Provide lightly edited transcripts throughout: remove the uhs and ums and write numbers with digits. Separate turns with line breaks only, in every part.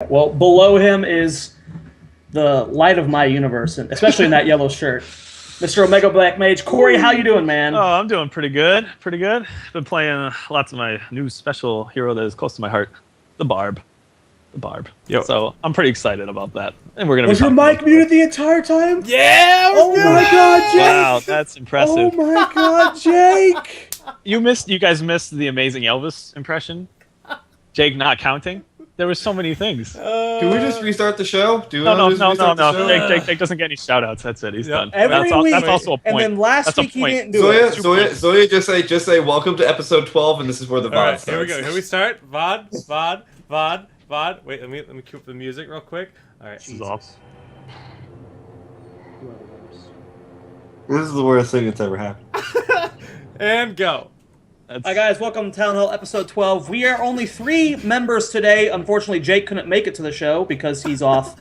Well, below him is the light of my universe, and especially in that yellow shirt. Mr. Omega Black Mage. Corey, how you doing, man?
Oh, I'm doing pretty good. Pretty good. Been playing lots of my new special hero that is close to my heart, the Barb. The Barb.
Yo.
So I'm pretty excited about that. And we're gonna
Was
be
your mic muted the entire time?
Yeah!
Oh my god, Jake!
Wow, that's impressive.
Oh my god, Jake!
You guys missed the amazing Elvis impression. Jake not counting. There were so many things.
Can we just restart the show?
No. Jake doesn't get any shout outs. That's it. He's done.
Every week.
That's also a point.
And then last
That's a
week he
point.
didn't do it.
Zoya, just say welcome to episode 12, and this is where the VOD
Alright,
starts.
here we go. Here we start. VOD. Wait, let me cue up the music real quick. Alright.
This is off.
This is the worst thing that's ever happened.
And go.
Hi guys, welcome to Town Hall episode 12. We are only 3 members today. Unfortunately, Jake couldn't make it to the show because he's off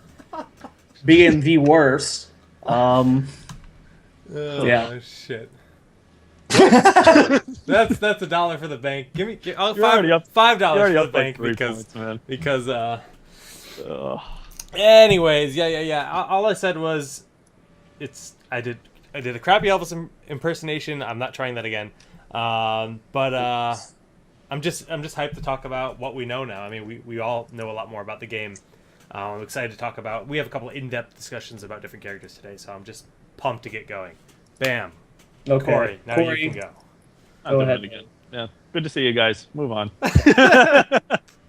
being the worst.
Oh,
Yeah.
shit. that's $1 for the bank. Give me
You're already up.
$5
You're already
for
up
the
like
bank
3
because
points, man.
Anyways, yeah. All I said was, I did a crappy Elvis impersonation. I'm not trying that again. But I'm just hyped to talk about what we know now. I mean, we all know a lot more about the game. I'm excited to talk about. We have a couple of in-depth discussions about different characters today, so I'm just pumped to get going. Bam.
Okay.
Corey, now you can go.
Go ahead again. Yeah. Good to see you guys. Move on.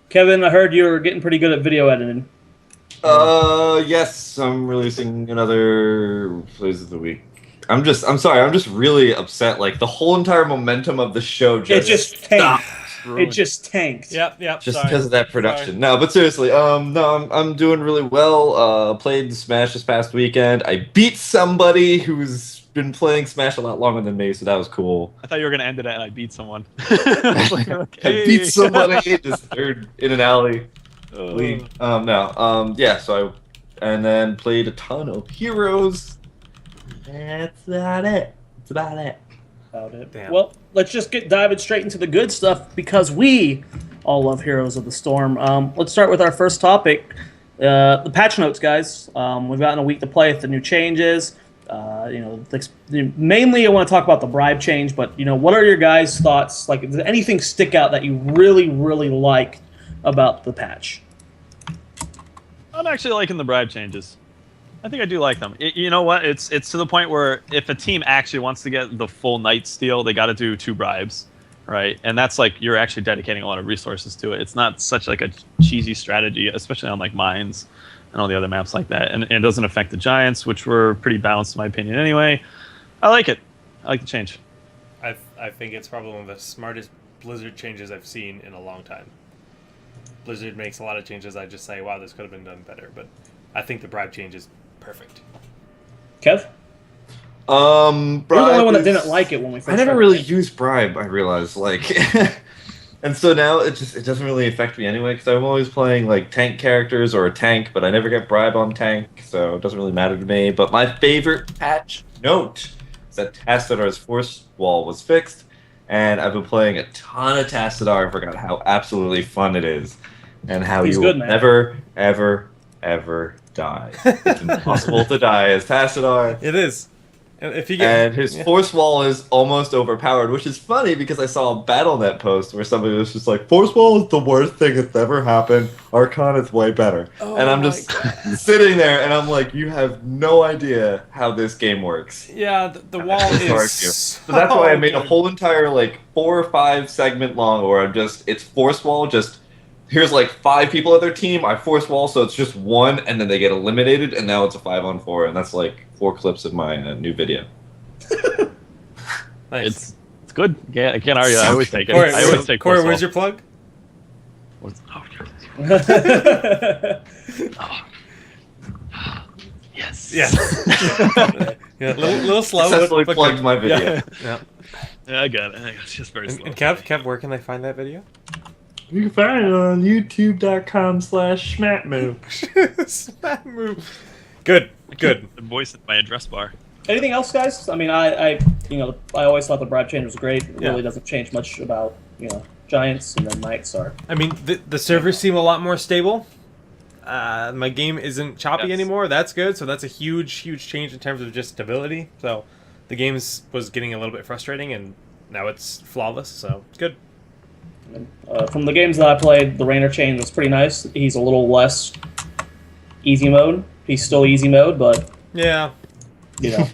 Kevin, I heard you were getting pretty good at video editing.
Yes, I'm releasing another Plays of the Week. I'm sorry, I'm just really upset. Like, the whole entire momentum of the show just
tanked.
stopped.
It just tanked.
Yep.
Just because of that production. No, but seriously, no, I'm doing really well. Played Smash this past weekend. I beat somebody who's been playing Smash a lot longer than me, so that was cool.
I thought you were gonna end it at I beat someone.
I beat somebody just in an alley. Yeah, so and then played a ton of heroes. That's about it.
Damn.
Well, let's just diving straight into the good stuff because we all love Heroes of the Storm. Let's start with our first topic, the patch notes, guys. We've gotten a week to play with the new changes. Mainly I want to talk about the bribe change, but what are your guys' thoughts? Like, does anything stick out that you really, really like about the patch?
I'm actually liking the bribe changes. I think I do like them. You know what? It's to the point where if a team actually wants to get the full Knight steal, they got to do 2 bribes, right? And that's like you're actually dedicating a lot of resources to it. It's not such like a cheesy strategy, especially on like mines and all the other maps like that. And it doesn't affect the Giants, which were pretty balanced in my opinion anyway. I like it. I like the change.
I think it's probably one of the smartest Blizzard changes I've seen in a long time. Blizzard makes a lot of changes. I just say, wow, this could have been done better. But I think the bribe change is perfect.
Kev? You're the only one that didn't like it when we first
I never
started.
really used bribe, I realized, like, and so now it doesn't really affect me anyway because I'm always playing like tank characters or a tank, but I never get bribe on tank, so it doesn't really matter to me. But my favorite patch note is that Tassadar's force wall was fixed, and I've been playing a ton of Tassadar. I forgot how absolutely fun it is, and how
He's
you
good,
will
man.
never, ever die. It's impossible to die as Tassadar.
It is. If you get
And his force wall is almost overpowered, which is funny because I saw a BattleNet post where somebody was just like, "Force wall is the worst thing that's ever happened. Archon is way better." And I'm just sitting there, and I'm like, "You have no idea how this game works."
Yeah, the wall is.
So that's why I made a whole entire like 4 or 5 segment long where it's force wall. Just here's like 5 people at their team. I force wall, so it's just 1, and then they get eliminated, and now it's a 5-on-4, and that's like 4 clips of my new video.
Nice.
It's good. Yeah, I can't argue. I always take it.
Corey,
I always take
Corey,
force
where's
wall.
your plug?
Yes.
Yeah, little slow.
Successfully
but
plugged
good.
my video.
Yeah.
Yeah, I got it. It's just very slow.
And Kev, where can they find that video?
You can find it on youtube.com/schmatmove.
Smack move. Good.
The voice in my address bar.
Anything else, guys? I mean, I always thought the bribe change was great. It
Yeah.
really doesn't change much about, Giants, and then Knights are.
I mean, the servers seem a lot more stable. My game isn't choppy anymore. That's good. So that's a huge change in terms of just stability. So the game was getting a little bit frustrating, and now it's flawless. So it's good.
From the games that I played, the Rainer change was pretty nice. He's a little less easy mode. He's still easy mode, but
yeah,
you know.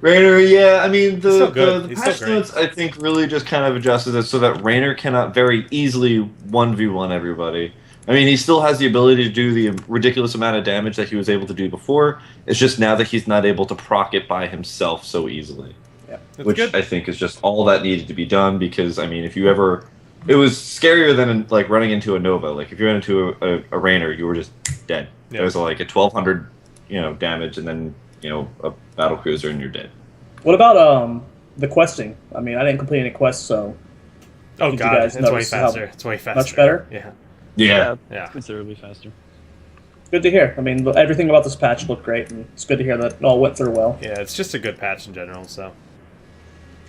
Rainer, yeah, I mean the
He's
patch
still great.
notes I think really just kind of adjusted it so that Rainer cannot very easily 1v1 everybody. I mean, he still has the ability to do the ridiculous amount of damage that he was able to do before. It's just now that he's not able to proc it by himself so easily.
Yeah,
which
good.
I think is just all that needed to be done because, I mean, if you ever... It was scarier than, like, running into a Nova. Like, if you ran into a Rainer, you were just dead.
Yeah.
There was, like, a 1,200, damage and then, a battle cruiser and you're dead.
What about the questing? I mean, I didn't complete any quests, so...
Oh
Did you
god,
guys
it's way
notice how
faster. It's way faster.
much better?
Yeah.
Yeah.
Considerably faster.
Good to hear. I mean, everything about this patch looked great, and it's good to hear that it all went through well.
Yeah, it's just a good patch in general, so...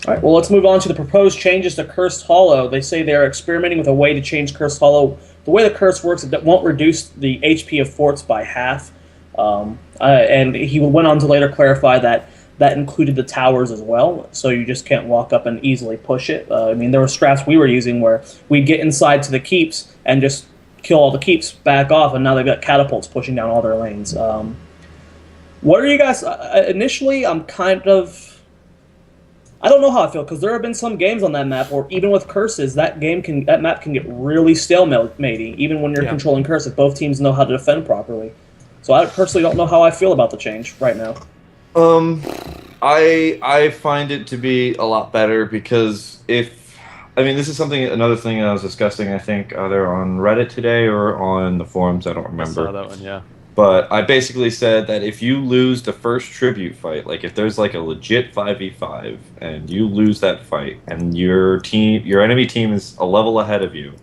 All right, well, let's move on to the proposed changes to Cursed Hollow. They say they're experimenting with a way to change Cursed Hollow. The way the curse works, it won't reduce the HP of forts by half. And he went on to later clarify that that included the towers as well, so you just can't walk up and easily push it. I mean, there were strats we were using where we'd get inside to the keeps and just kill all the keeps, back off, and now they've got catapults pushing down all their lanes. What are you guys... initially, I'm kind of... I don't know how I feel, because there have been some games on that map where even with curses, that map can get really stalemating, even when you're controlling curse, if both teams know how to defend properly. So I personally don't know how I feel about the change right now.
I find it to be a lot better because this is another thing I was discussing, I think, either on Reddit today or on the forums, I don't remember.
I saw that one, yeah.
But I basically said that if you lose the first tribute fight, like if there's like a legit 5v5 and you lose that fight and your enemy team is a level ahead of you,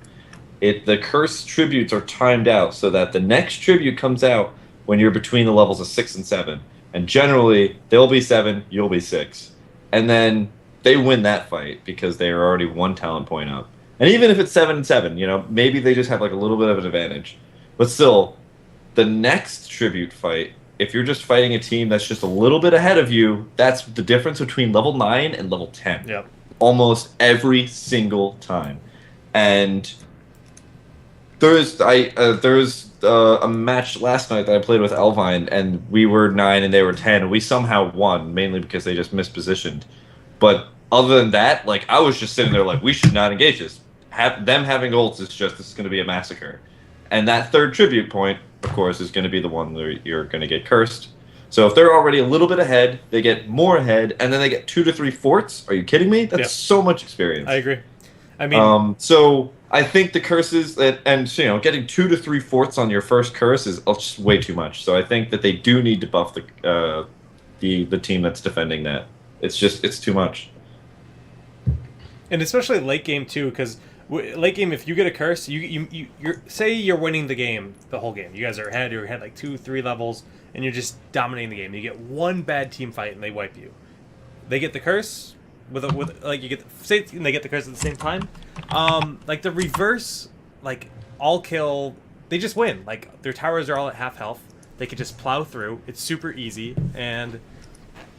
the curse tributes are timed out so that the next tribute comes out when you're between the levels of 6 and 7. And generally, they'll be 7, you'll be 6. And then they win that fight because they are already 1 talent point up. And even if it's 7 and 7, maybe they just have like a little bit of an advantage. But still, the next tribute fight, if you're just fighting a team that's just a little bit ahead of you, that's the difference between level 9 and level 10.
Yep.
Almost every single time. And there's a match last night that I played with Elvine, and we were 9 and they were 10, and we somehow won, mainly because they just mispositioned. But other than that, like, I was just sitting there like, we should not engage this. Them having ults this is going to be a massacre. And that third tribute point, of course, is going to be the one where you're going to get cursed. So if they're already a little bit ahead, they get more ahead, and then they get 2 to 3 forts. Are you kidding me? That's so much experience.
I agree. I mean...
So I think the curses, and getting 2 to 3 forts on your first curse is just way too much. So I think that they do need to buff the team that's defending that. It's too much.
And especially late game, too, because... late game, if you get a curse, say you're winning the game, the whole game. You guys are ahead. You're ahead like 2-3 levels, and you're just dominating the game. You get one bad team fight, and they wipe you. They get the curse and they get the curse at the same time. Like the reverse, like all kill, they just win. Like their towers are all at half health. They can just plow through. It's super easy, and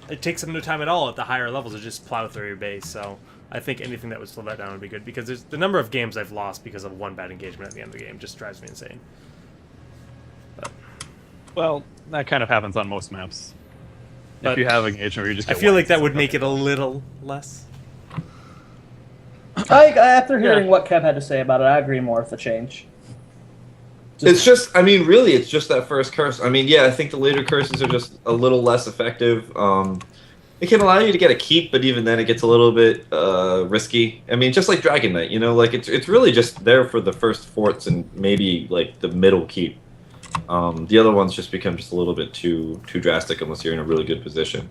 it takes them no time at all at the higher levels to just plow through your base. So. I think anything that would slow that down would be good, because there's the number of games I've lost because of one bad engagement at the end of the game just drives me insane. But,
well, that kind of happens on most maps. If you have engagement where you just
I feel like that would make it a little less.
After hearing what Kev had to say about it, I agree more with the change.
It's just that first curse. I mean, yeah, I think the later curses are just a little less effective. It can allow you to get a keep, but even then it gets a little bit risky. I mean, just like Dragon Knight, like it's really just there for the first forts and maybe like the middle keep. The other ones just become just a little bit too drastic unless you're in a really good position.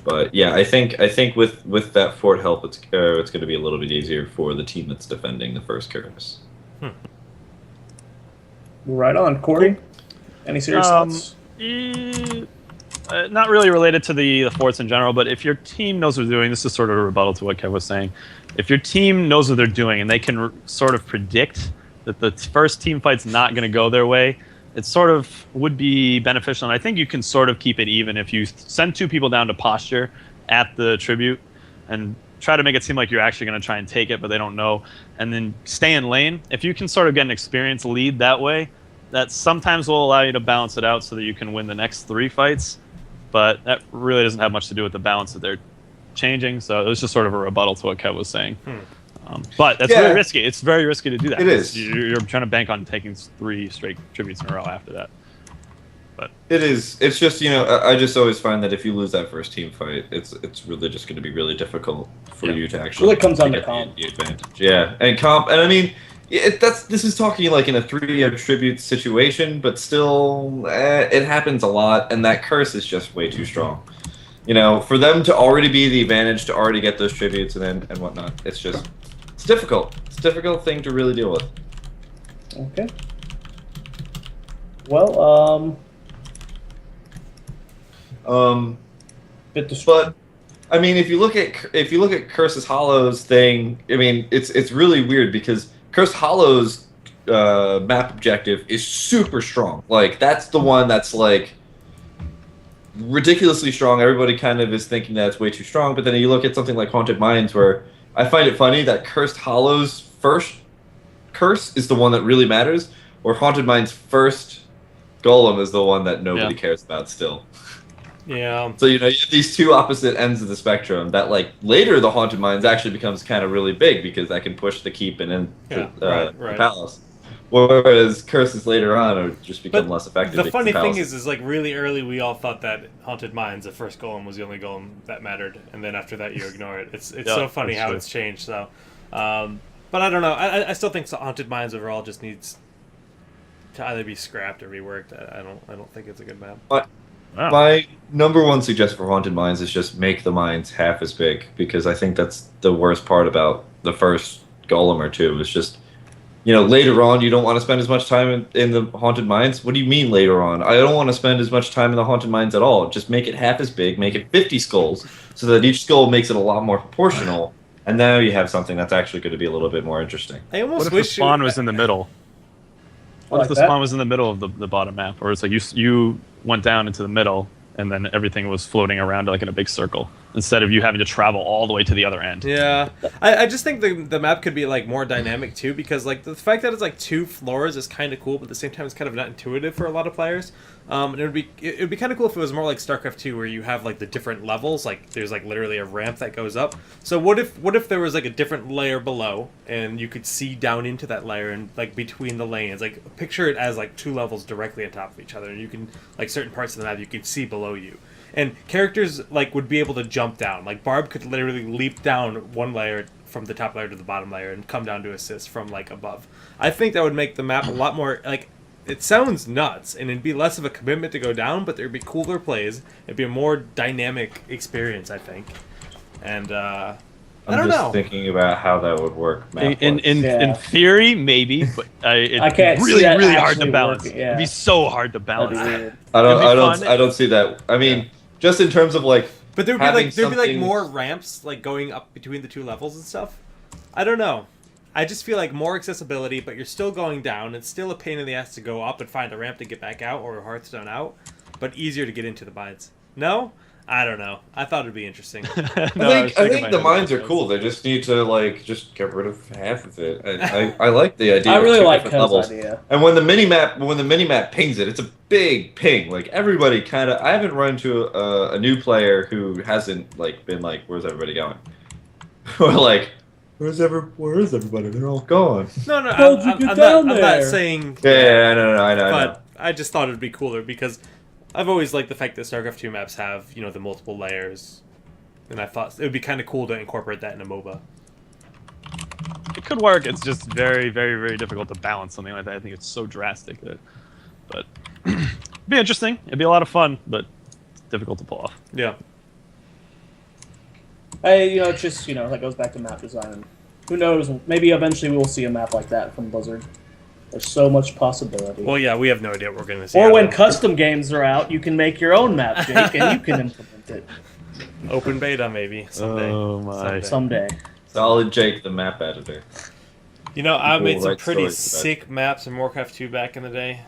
But yeah, I think with that fort help, it's going to be a little bit easier for the team that's defending the first curse.
Right on, Corey. Any serious thoughts?
Not really related to the forts in general, but if your team knows what they're doing, this is sort of a rebuttal to what Kev was saying. If your team knows what they're doing and they can sort of predict that the first team fight's not going to go their way, it sort of would be beneficial. And I think you can sort of keep it even if you send 2 people down to posture at the tribute and try to make it seem like you're actually going to try and take it, but they don't know, and then stay in lane. If you can sort of get an experienced lead that way, that sometimes will allow you to balance it out so that you can win the next 3 fights. But that really doesn't have much to do with the balance that they're changing. So it was just sort of a rebuttal to what Kev was saying. But that's very risky. It's very risky to do that.
It is.
You're trying to bank on taking 3 straight tributes in a row after that. But
it is. It's just, I just always find that if you lose that first team fight, it's really just going to be really difficult for you to actually.
Well, it comes down to
get
comp.
the advantage. Yeah, and comp, and I mean, this is talking like in a 3 tribute situation, but still, it happens a lot, and that curse is just way too strong. For them to already be the advantage, to already get those tributes and whatnot, it's difficult. It's a difficult thing to really deal with.
Okay. Well,
but I mean, if you look at Curse's Hollows thing, I mean, it's really weird because Curse Hollows map objective is super strong. Like that's the one that's like ridiculously strong. Everybody kind of is thinking that it's way too strong, but then you look at something like Haunted Mines, where I find it funny that Cursed Hollows first curse is the one that really matters, or Haunted Mines first golem is the one that nobody cares about still.
Yeah.
So you have these 2 opposite ends of the spectrum. That like later the Haunted Mines actually becomes kind of really big because that can push the keep and in the palace. Whereas curses later on are just become less effective.
The funny thing is like really early we all thought that Haunted Mines, the first golem, was the only golem that mattered, and then after that you ignore it. It's so funny how it's changed. So, but I don't know. I still think Haunted Mines overall just needs to either be scrapped or reworked. I don't think it's a good map.
My number 1 suggestion for Haunted Mines is just make the mines half as big, because I think that's the worst part about the first golem or 2. It's just, later on you don't want to spend as much time in the Haunted Mines. What do you mean later on? I don't want to spend as much time in the Haunted Mines at all. Just make it half as big, make it 50 skulls, so that each skull makes it a lot more proportional, and now you have something that's actually going to be a little bit more interesting.
I almost
what if
wish
the spawn was in the middle? What if the spawn was in the middle of the bottom map? Or it's like you went down into the middle, and then everything was floating around like in a big circle, instead of you having to travel all the way to the other end.
Yeah. I just think the map could be like more dynamic too, because like the fact that it's like 2 floors is kind of cool, but at the same time it's kind of not intuitive for a lot of players. And it would be kind of cool if it was more like StarCraft 2, where you have like the different levels, like there's like literally a ramp that goes up. So what if there was like a different layer below, and you could see down into that layer and like between the lanes, like picture it as like 2 levels directly on top of each other, and you can like certain parts of the map you can see below you. And characters like would be able to jump down. Like Barb could literally leap down 1 layer from the top layer to the bottom layer and come down to assist from like above. I think that would make the map a lot more like. It sounds nuts, and it'd be less of a commitment to go down, but there'd be cooler plays. It'd be a more dynamic experience, I think. And I don't know.
I'm just thinking about how that would work.
In theory, maybe, but
I can't
really
see that
really hard to
actually
balance.
working, yeah.
It'd be so hard to balance.
I don't see that. I mean, just in terms of like.
But there'd be like more ramps like going up between the 2 levels and stuff. I don't know. I just feel like more accessibility, but you're still going down. It's still a pain in the ass to go up and find a ramp to get back out, or a Hearthstone out, but easier to get into the mines. No? I don't know. I thought it'd be interesting.
I think the mines are cool. They just need to like just get rid of half of it. I like the idea.
I really like
Kez's
levels. Idea.
And when the mini map pings it, it's a big ping. Like everybody kind of. I haven't run into a new player who hasn't like been like, "Where's everybody going?" Or like. Where is everybody? They're all gone.
No, I'm not saying.
Yeah, I know.
But I just thought it'd be cooler because I've always liked the fact that StarCraft 2 maps have the multiple layers, and I thought it would be kind of cool to incorporate that in a MOBA.
It could work. It's just very, very, very difficult to balance something like that. I think it's so drastic but it'd be interesting. It'd be a lot of fun, but it's difficult to pull off.
Yeah.
It's just, that goes back to map design. And who knows, maybe eventually we will see a map like that from Blizzard. There's so much possibility.
Well, yeah, we have no idea what we're going to see.
Or when custom games are out, you can make your own map, Jake, and you can implement it.
Open beta, maybe, someday.
Oh, my.
Someday.
Solid Jake, the map editor.
You know, I made some
write
pretty
stories about
sick maps in Warcraft 2 back in the day.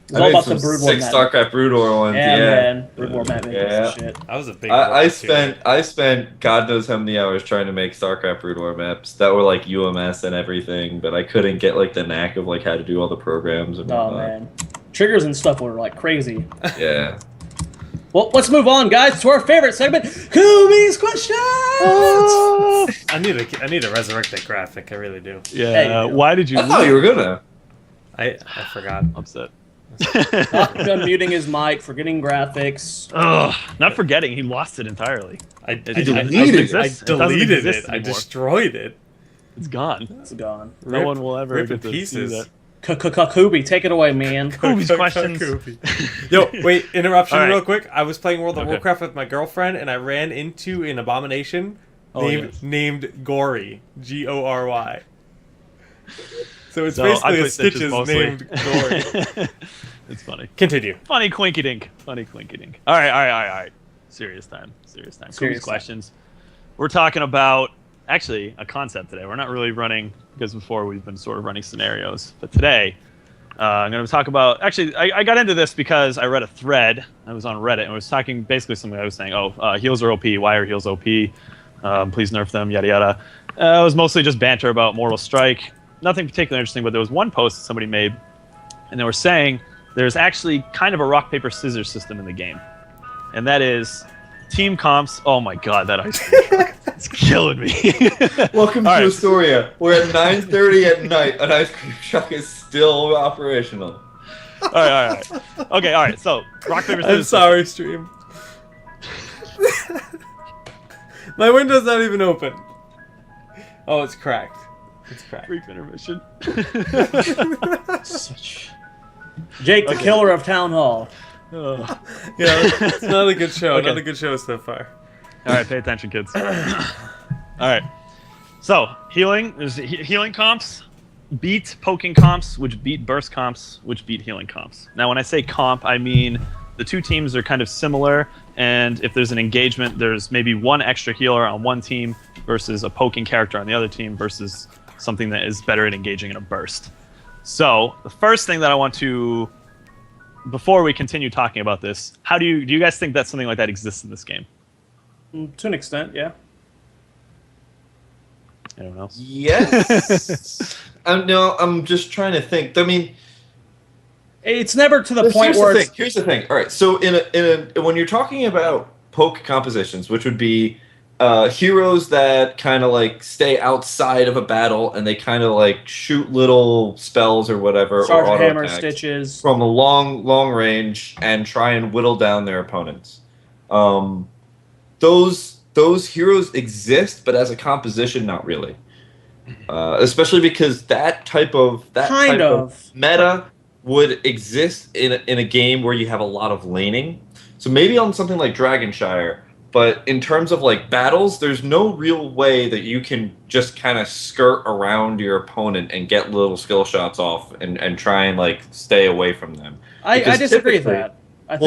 It's
I
all
made
about
some
the Brood War
sick
map.
StarCraft Brood War ones.
Yeah,
Yeah,
man. Brood War map making
Yeah.
some shit.
I was a big
I
Warcraft 2 guy.
I spent God knows how many hours trying to make StarCraft Brood War maps that were like UMS and everything, but I couldn't get like the knack of like how to do all the programs and
Oh,
whatnot.
man. Triggers and stuff were like crazy.
Yeah.
Well, let's move on, guys, to our favorite segment, Cooby's Questions!
I need to resurrect that graphic. I really do.
Yeah.
Hey.
Why did you?
I thought
lose?
you were gonna.
I forgot.
Upset.
Unmuting his mic, forgetting graphics.
Ugh, not forgetting, he lost it entirely.
I
deleted
deleted
it.
it. I destroyed it.
It's gone.
It's gone.
No one will ever
rip
get
in
to see
pieces.
that.
Cooby, take it away, man.
Cooby's questions.
Yo, wait, interruption
All right.
real quick. I was playing World of
Okay.
Warcraft with my girlfriend, and I ran into an abomination named Gory. Gory. So it's
So, I
basically a
play Stitches
Stitches
mostly.
named Gory.
It's funny.
Continue.
Funny quinky dink. Funny quinky dink. All right. Serious time.
Serious
Cooby's
time.
questions. We're talking about actually a concept today. We're not really running because before we've been sort of running scenarios, but today I'm going to talk about. Actually, I got into this because I read a thread. I was on Reddit and it was talking basically something. I was saying, heals are OP. Why are heals OP? Please nerf them. Yada yada. It was mostly just banter about Mortal Strike. Nothing particularly interesting, but there was one post that somebody made, and they were saying there's actually kind of a rock paper scissors system in the game, and that is team comps. Oh my god, that ice cream truck! It's killing me.
Welcome to
All right.
Astoria, where at 9:30 at night an ice cream truck is still operational.
All right. Okay, all right. So rock paper scissors.
I'm sorry, stream. My window's not even open. Oh, it's cracked. It's cracked.
Brief intermission.
Jake, the killer of Town Hall.
Oh.
Yeah, it's not a good show.
Okay.
Not a good show so far.
All right, pay attention, kids. All right. So healing. There's healing comps. Beat poking comps, which beat burst comps, which beat healing comps. Now, when I say comp, I mean the two teams are kind of similar, and if there's an engagement, there's maybe one extra healer on one team versus a poking character on the other team versus something that is better at engaging in a burst. So the first thing that I want to, before we continue talking about this, do you guys think that something like that exists in this game?
To an extent, yeah.
Anyone else?
Yes. No, I'm just trying to think. I mean,
It's never to the point where it's...
Here's the thing. All right, so when you're talking about poke compositions, which would be heroes that kind of like stay outside of a battle and they kind of like shoot little spells or whatever,
Sergeant
or auto
Hammer,
attacks
Stitches.
from a long range and try and whittle down their opponents. Those heroes exist, but as a composition, not really. Especially because that type of meta would exist in a game where you have a lot of laning. So maybe on something like Dragonshire, but in terms of like battles, there's no real way that you can just kind of skirt around your opponent and get little skill shots off and try and like stay away from them.
I disagree with that.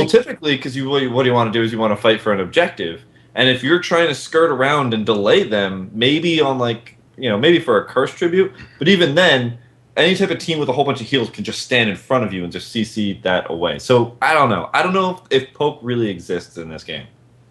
Typically, because what you want to do is you want to fight for an objective. And if you're trying to skirt around and delay them, maybe on like, maybe for a curse tribute, but even then, any type of team with a whole bunch of heals can just stand in front of you and just CC that away. So I don't know. I don't know if poke really exists in this game.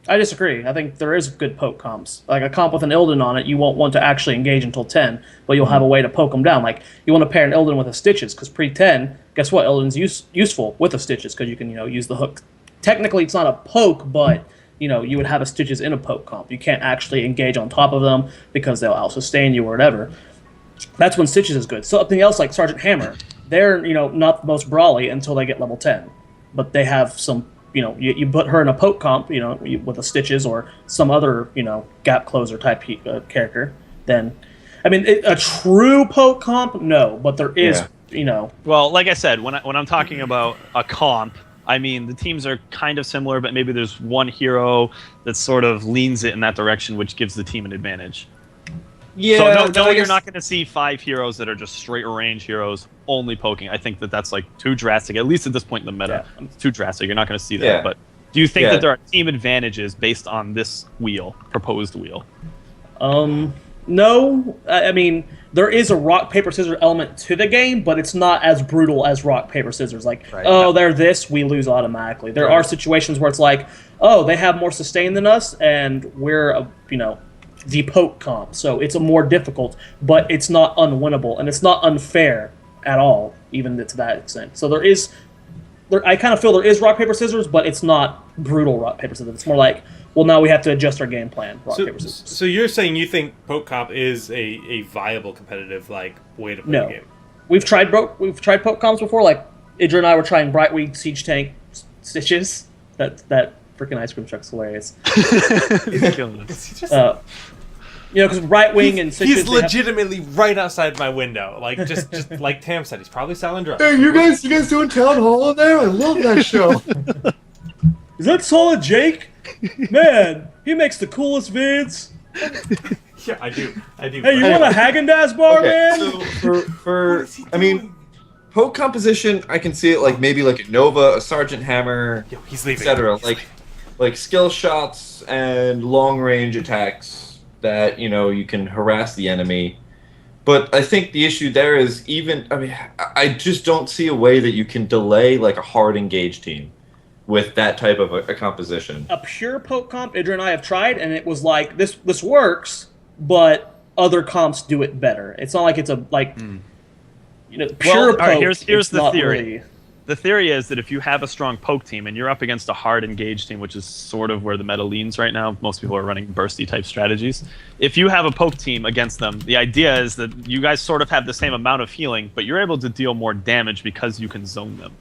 I disagree. I think there is good poke comps. Like a comp with an Illidan on it, you won't want to actually engage until 10, but you'll have a way to poke them down. Like you want to pair an Illidan with a Stitches, because pre-10, guess what? Illidan's useful with a Stitches, because you can use the hook. Technically, it's not a poke, but you would have a Stitches in a poke comp. You can't actually engage on top of them because they'll out-sustain you or whatever. That's when Stitches is good. Something else like Sergeant Hammer, they're not the most brawly until they get level 10, but they have some. You put her in a poke comp, with a Stitches or some other, gap closer type character, then, a true poke comp, no, but there is,
Well, like I said, when I'm talking about a comp, I mean, the teams are kind of similar, but maybe there's one hero that sort of leans it in that direction, which gives the team an advantage.
Yeah.
So you're not going to see 5 heroes that are just straight range heroes only poking. I think that's like too drastic, at least at this point in the meta.
Yeah.
It's too drastic. You're not going to see that.
Yeah.
But do you think that there are team advantages based on this proposed wheel?
No. there is a rock paper scissors element to the game, but it's not as brutal as rock paper scissors. Like,
Right.
oh, they're this, we lose automatically. There are situations where it's like, oh, they have more sustain than us, and we're the poke comp, so it's a more difficult, but it's not unwinnable, and it's not unfair at all, even to that extent. So I kind of feel there is rock paper scissors, but it's not brutal rock paper scissors. It's more like, well, now we have to adjust our game plan. Rock paper scissors.
So you're saying you think poke comp is a viable competitive way to play
No.
the game?
We've tried poke comps before. Like Idra and I were trying Brightwing Siege Tank Stitches. That freaking ice cream truck's hilarious.
He's killing us.
Because Brightwing and Stitches.
He's legitimately right outside my window. Like just like Tam said, he's probably selling drugs.
Hey, you guys doing Town Hall in there? I love that show.
Is that Solid Jake? Man, he makes the coolest vids.
Yeah, I do.
Hey, you want a Haagen-Dazs bar, man?
So poke composition, I can see it like maybe like a Nova, a Sergeant Hammer,
Yo, he's leaving.
etc. Like skill shots and long range attacks that you can harass the enemy. But I think the issue there is I just don't see a way that you can delay like a hard engage team with that type of a composition.
A pure poke comp, Idra and I have tried, and it was like this works, but other comps do it better. It's not like it's pure poke.
All right, here's
it's
the
not
theory.
really-
The theory is that if you have a strong poke team and you're up against a hard engage team, which is sort of where the meta leans right now, most people are running bursty type strategies. If you have a poke team against them, the idea is that you guys sort of have the same amount of healing, but you're able to deal more damage because you can zone them.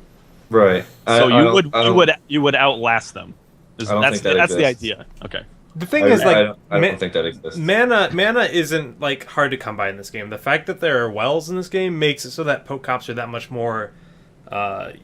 Right.
So you would outlast them. That's the
exists.
idea. Okay.
The thing is,
I don't think that exists.
mana isn't like hard to come by in this game. The fact that there are wells in this game makes it so that poke comps are that much more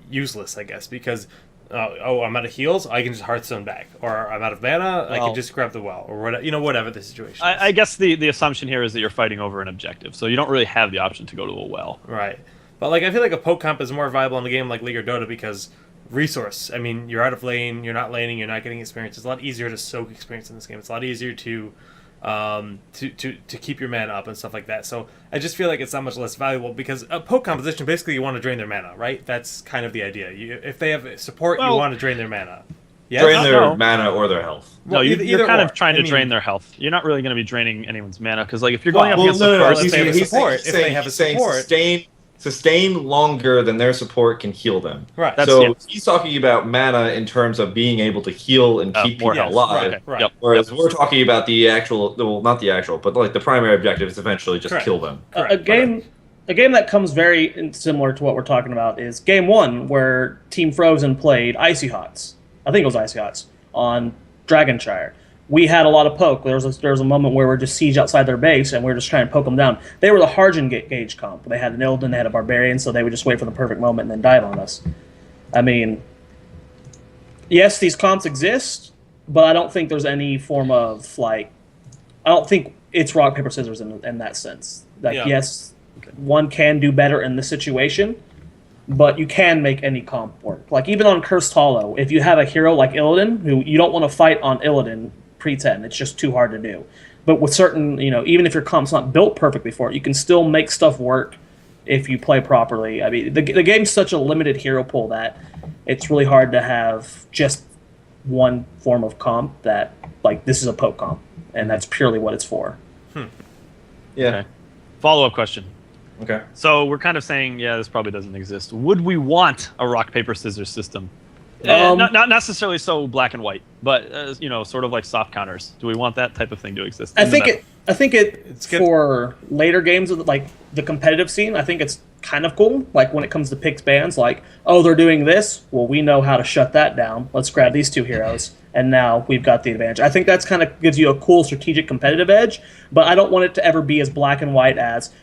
useless, I guess, because I'm out of heals, I can just Hearthstone back, or I'm out of mana, I can just grab the well, or whatever the situation is.
I guess the assumption here is that you're fighting over an objective, so you don't really have the option to go to a well.
Right. But like I feel like a poke comp is more viable in a game like League or Dota because resource. I mean, you're out of lane, you're not laning, you're not getting experience. It's a lot easier to soak experience in this game. It's a lot easier to keep your mana up and stuff like that. So I just feel like it's that much less valuable because a poke composition, basically you want to drain their mana, right? That's kind of the idea. If they have support, you want to drain their mana. Yeah?
Drain their mana or their health.
No,
Well,
you're kind
or.
of trying to drain their health. You're not really going to be draining anyone's mana because, like, if you're going up against the first,
if they have a support, if they have a support,
sustain longer than their support can heal them.
Right.
He's talking about mana in terms of being able to heal and keep people alive.
Right.
Yep.
Whereas we're talking about the actual, well, not the actual, but like the primary objective is eventually just kill them.
A game that comes very similar to what we're talking about is Game 1, where Team Frozen played Icy Hots. I think it was Icy Hots on Dragonshire. We had a lot of poke. There was a moment where we're just siege outside their base, and we're just trying to poke them down. They were the hard engage comp. They had an Illidan, they had a Barbarian, so they would just wait for the perfect moment and then dive on us. I mean, yes, these comps exist, but I don't think there's any form of, like... I don't think it's rock, paper, scissors in that sense. Yes, one can do better in this situation, but you can make any comp work. Like, even on Cursed Hollow, if you have a hero like Illidan, who you don't want to fight on Illidan pre-10, it's just too hard to do. But with certain, even if your comp's not built perfectly for it, you can still make stuff work if you play properly. I mean, the game's such a limited hero pool that it's really hard to have just one form of comp that, like, this is a poke comp, and that's purely what it's for.
Yeah.
Okay. Follow-up question.
Okay.
So we're kind of saying, yeah, this probably doesn't exist. Would we want a rock paper scissors system? Not necessarily so black and white, but sort of like soft counters. Do we want that type of thing to exist?
I think it's for later games of the competitive scene. I think it's kind of cool. Like when it comes to picks bans, like, oh, they're doing this. Well, we know how to shut that down. Let's grab these two heroes, and now we've got the advantage. I think that's kind of gives you a cool strategic competitive edge. But I don't want it to ever be as black and white as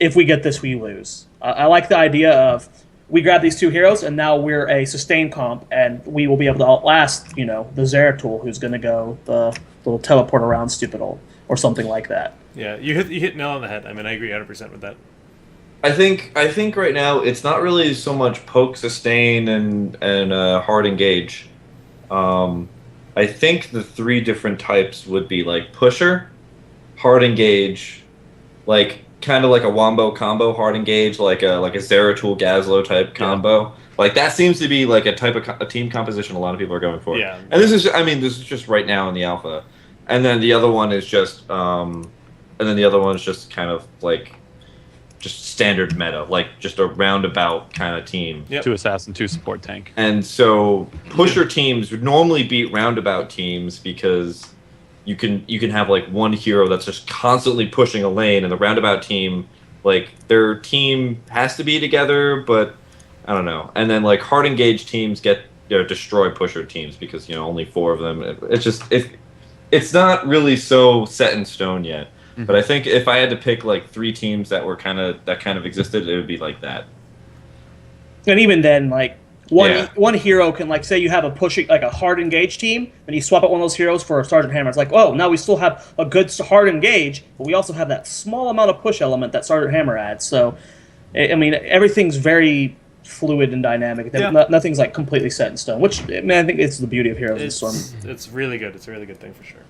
if we get this, we lose. I like the idea of we grab these two heroes, and now we're a sustained comp, and we will be able to outlast, the Zeratul, who's going to go the little teleport around stupid hole, or something like that.
Yeah, you hit nail on the head. I mean, I agree 100% with that.
I think right now it's not really so much poke, sustain, and hard engage. I think the three different types would be like pusher, hard engage, like kind of like a wombo combo, hard engage, like a Zeratul Gazlo type combo. Like that seems to be like a type of a team composition a lot of people are going for.
Yeah.
And this is just right now in the alpha, and then the other one is just kind of like just standard meta, like just a roundabout kind of team.
Yep.
2 assassin, 2 support tank.
And so pusher teams would normally beat roundabout teams because you can have like one hero that's just constantly pushing a lane, and the roundabout team, like their team has to be together, but I don't know. And then like hard engaged teams destroy pusher teams because only 4 of them. It's not really so set in stone yet. Mm-hmm. But I think if I had to pick like 3 teams that kind of existed, it would be like that.
And even then, like one hero can, like, say you have a hard engage team, and you swap out one of those heroes for a Sergeant Hammer. It's like, oh, now we still have a good hard engage, but we also have that small amount of push element that Sergeant Hammer adds. So, I mean, everything's very fluid and dynamic.
Yeah.
Nothing's like completely set in stone. Which, I think it's the beauty of Heroes of the Storm.
It's really good. It's a really good thing for sure.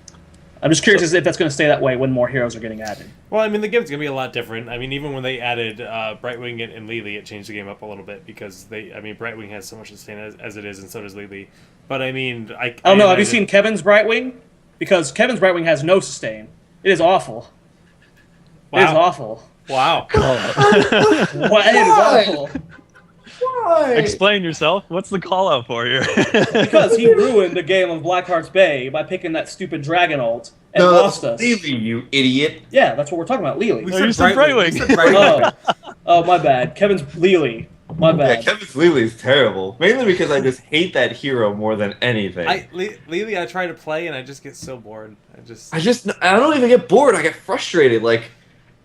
I'm just curious if that's going to stay that way when more heroes are getting added.
Well, I mean, the game's going to be a lot different. I mean, even when they added Brightwing and Lili, it changed the game up a little bit because Brightwing has so much sustain as it is, and so does Lili. But I mean, I don't know.
Have you seen Kevin's Brightwing? Because Kevin's Brightwing has no sustain. It is awful.
Wow.
It is awful.
Wow.
It is awful.
Why?
Explain yourself. What's the call out for here?
Because he ruined the game of Blackheart's Bay by picking that stupid dragon ult and lost us.
Lili, you idiot.
Yeah, that's what we're talking about, Lili.
You said
Brightwing.
Oh, my bad. Kevin's Lili. My bad.
Yeah, Kevin's Lili is terrible. Mainly because I just hate that hero more than anything.
Lili, I try to play and I just get so bored. I
don't even get bored. I get frustrated. Like,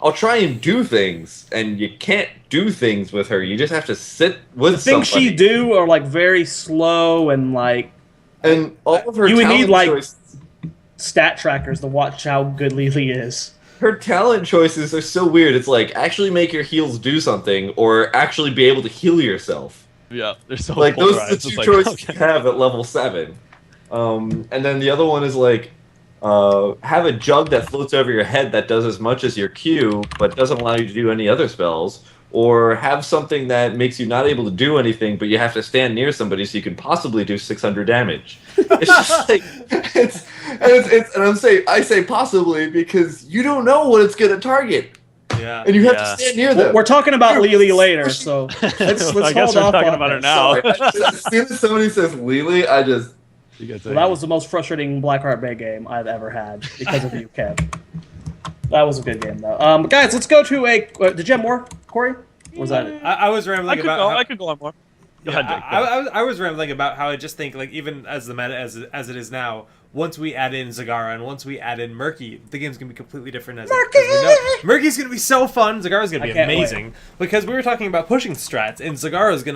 I'll try and do things, and you can't do things with her. You just have to sit with somebody.
The things she do are like very slow and like.
And all of her
you would need like
choices,
stat trackers to watch how good Lili is.
Her talent choices are so weird. It's like actually make your heals do something, or actually be able to heal yourself.
Yeah, they're so
like those are the
polarized.
two
It's
choices
okay.
you have at level 7. And then the other one is like. Have a jug that floats over your head that does as much as your Q, but doesn't allow you to do any other spells. Or have something that makes you not able to do anything, but you have to stand near somebody so you can possibly do 600 damage. It's just like I say possibly because you don't know what it's gonna target.
Yeah.
And you have to stand near them.
We're talking about Lili later, so let's
I guess
hold
we're
off
talking
on
about her
this.
now.
As soon as somebody says Lili, I just.
Well, that was the most frustrating Blackheart Bay game I've ever had because of you, Kev. That was a good game, though. But guys, let's go to a. Did you have more, Corey? Or was that it?
I was rambling
I could go on more. Go ahead, Jake.
I was rambling about how I just think, like, even as the meta as it is now, once we add in Zagara and once we add in Murky, the game's gonna be completely different. As we know. Murky's gonna be so fun. Zagara's gonna be amazing because we were talking about pushing strats, and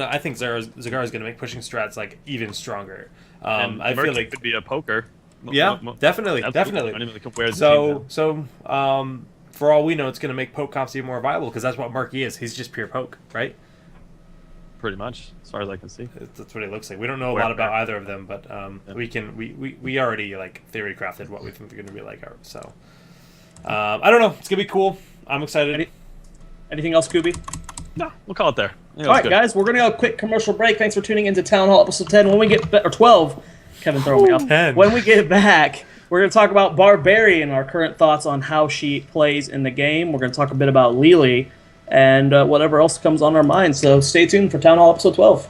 I think Zagara's gonna make pushing strats like even stronger. I feel like
could be a poker.
Yeah, definitely. So, for all we know, it's going to make poke comps even more viable because that's what Murky is. He's just pure poke, right?
Pretty much, as far as I can see.
That's what it looks like. We don't know a lot about either of them, but we already like theory crafted what we think they're going to be like. So, I don't know. It's going to be cool. I'm excited.
Anything else, Cooby?
No, we'll call it there.
All right, guys, we're going to go a quick commercial break. Thanks for tuning into Town Hall episode 10. When we get or 12, Kevin throwing me off.
10.
When we get back, we're going to talk about Barbarian, our current thoughts on how she plays in the game. We're going to talk a bit about Lili and whatever else comes on our minds. So stay tuned for Town Hall episode 12.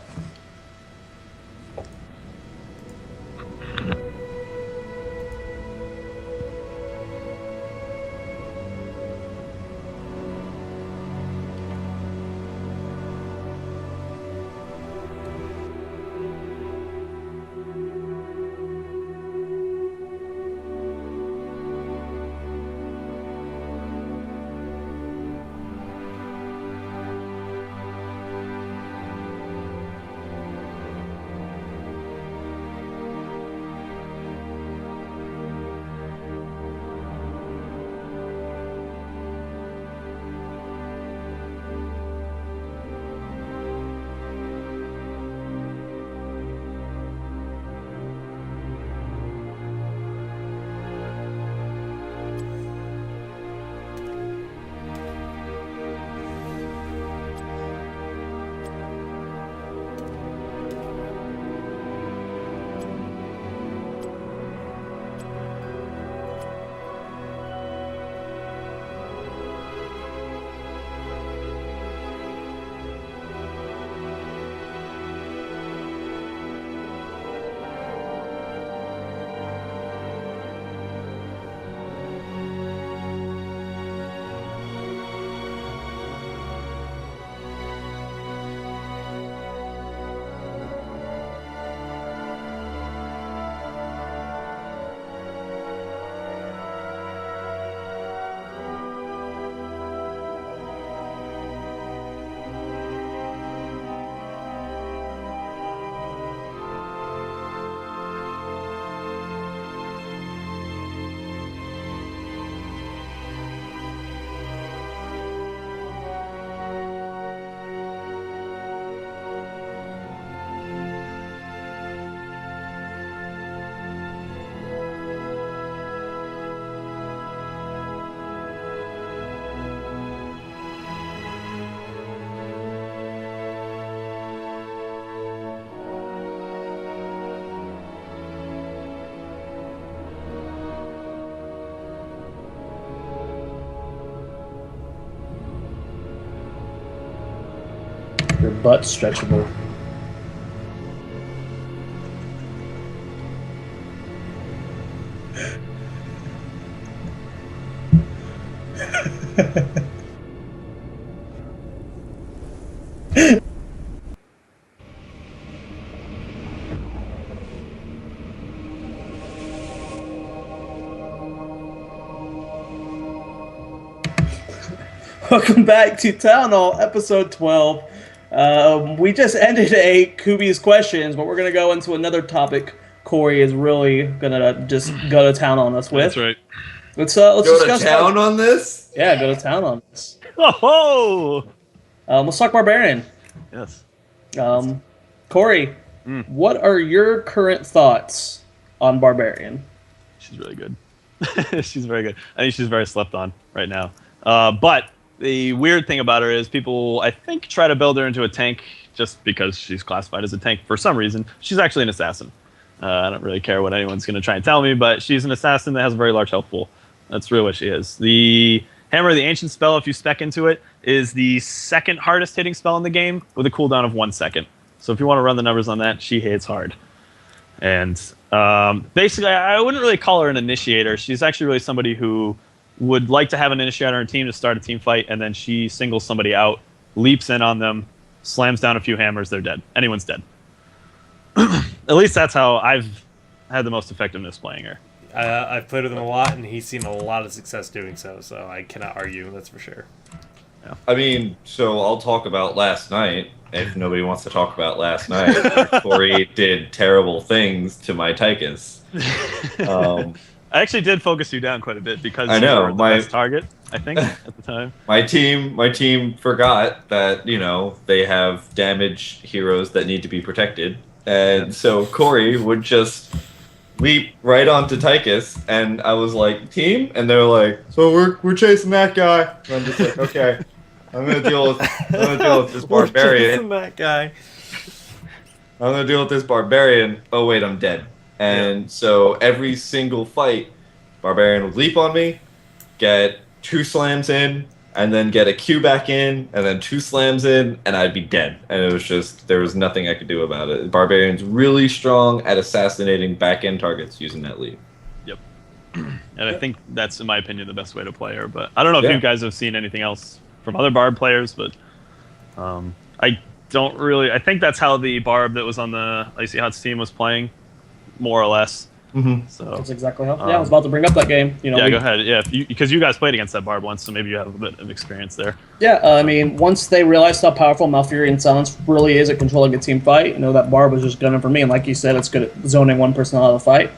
Your butt's stretchable. Welcome back to Town Hall, episode 12. We just ended Cooby's questions, but we're going to go into another topic Corey is really going to just go to town on us with.
That's right.
Let's
Go
discuss
to town on this?
Yeah, go to town on this.
Oh!
Let's talk Barbarian.
Yes.
Corey, what are your current thoughts on Barbarian?
She's really good. She's very good. I think she's very slept on right now. But the weird thing about her is people, I think, try to build her into a tank just because she's classified as a tank for some reason. She's actually an assassin. I don't really care what anyone's going to try and tell me, but she's an assassin that has a very large health pool. That's really what she is. The Hammer of the Ancient spell, if you spec into it, is the second hardest hitting spell in the game with a cooldown of 1 second. So if you want to run the numbers on that, she hits hard. And basically, I wouldn't really call her an initiator. She's actually really somebody who would like to have an initiator on her team to start a team fight, and then she singles somebody out, leaps in on them, slams down a few hammers, they're dead. Anyone's dead. At least that's how I've had the most effectiveness playing her.
I've played with him a lot, and he's seen a lot of success doing so, so I cannot argue, that's for sure.
Yeah.
I mean, so I'll talk about last night, if nobody wants to talk about last night. Corey did terrible things to my Tychus.
I actually did focus you down quite a bit because
I know,
you were the best target, I think, at the time.
My team forgot that, they have damage heroes that need to be protected. And so Corey would just leap right onto Tychus, and I was like, team? And they're like, so we're chasing that guy. And I'm just like, okay, I'm gonna deal with this barbarian.
That guy.
I'm gonna deal with this barbarian. Oh wait, I'm dead. And so every single fight, Barbarian would leap on me, get 2 slams in, and then get a Q back in, and then 2 slams in, and I'd be dead. And it was just, there was nothing I could do about it. Barbarian's really strong at assassinating back-end targets using that leap.
Yep. And I think that's, in my opinion, the best way to play her. But I don't know if you guys have seen anything else from other Barb players, but I don't really... I think that's how the Barb that was on the Icy Hot's team was playing, more or less.
Mm-hmm.
So
That's exactly how. I was about to bring up that game.
Yeah, go ahead. Yeah, because you guys played against that Barb once, so maybe you have a bit of experience there.
Yeah, I mean, once they realized how powerful Malfurion Silence really is at controlling a team fight, that Barb was just gunning for me, and like you said, it's good at zoning one person out of the fight.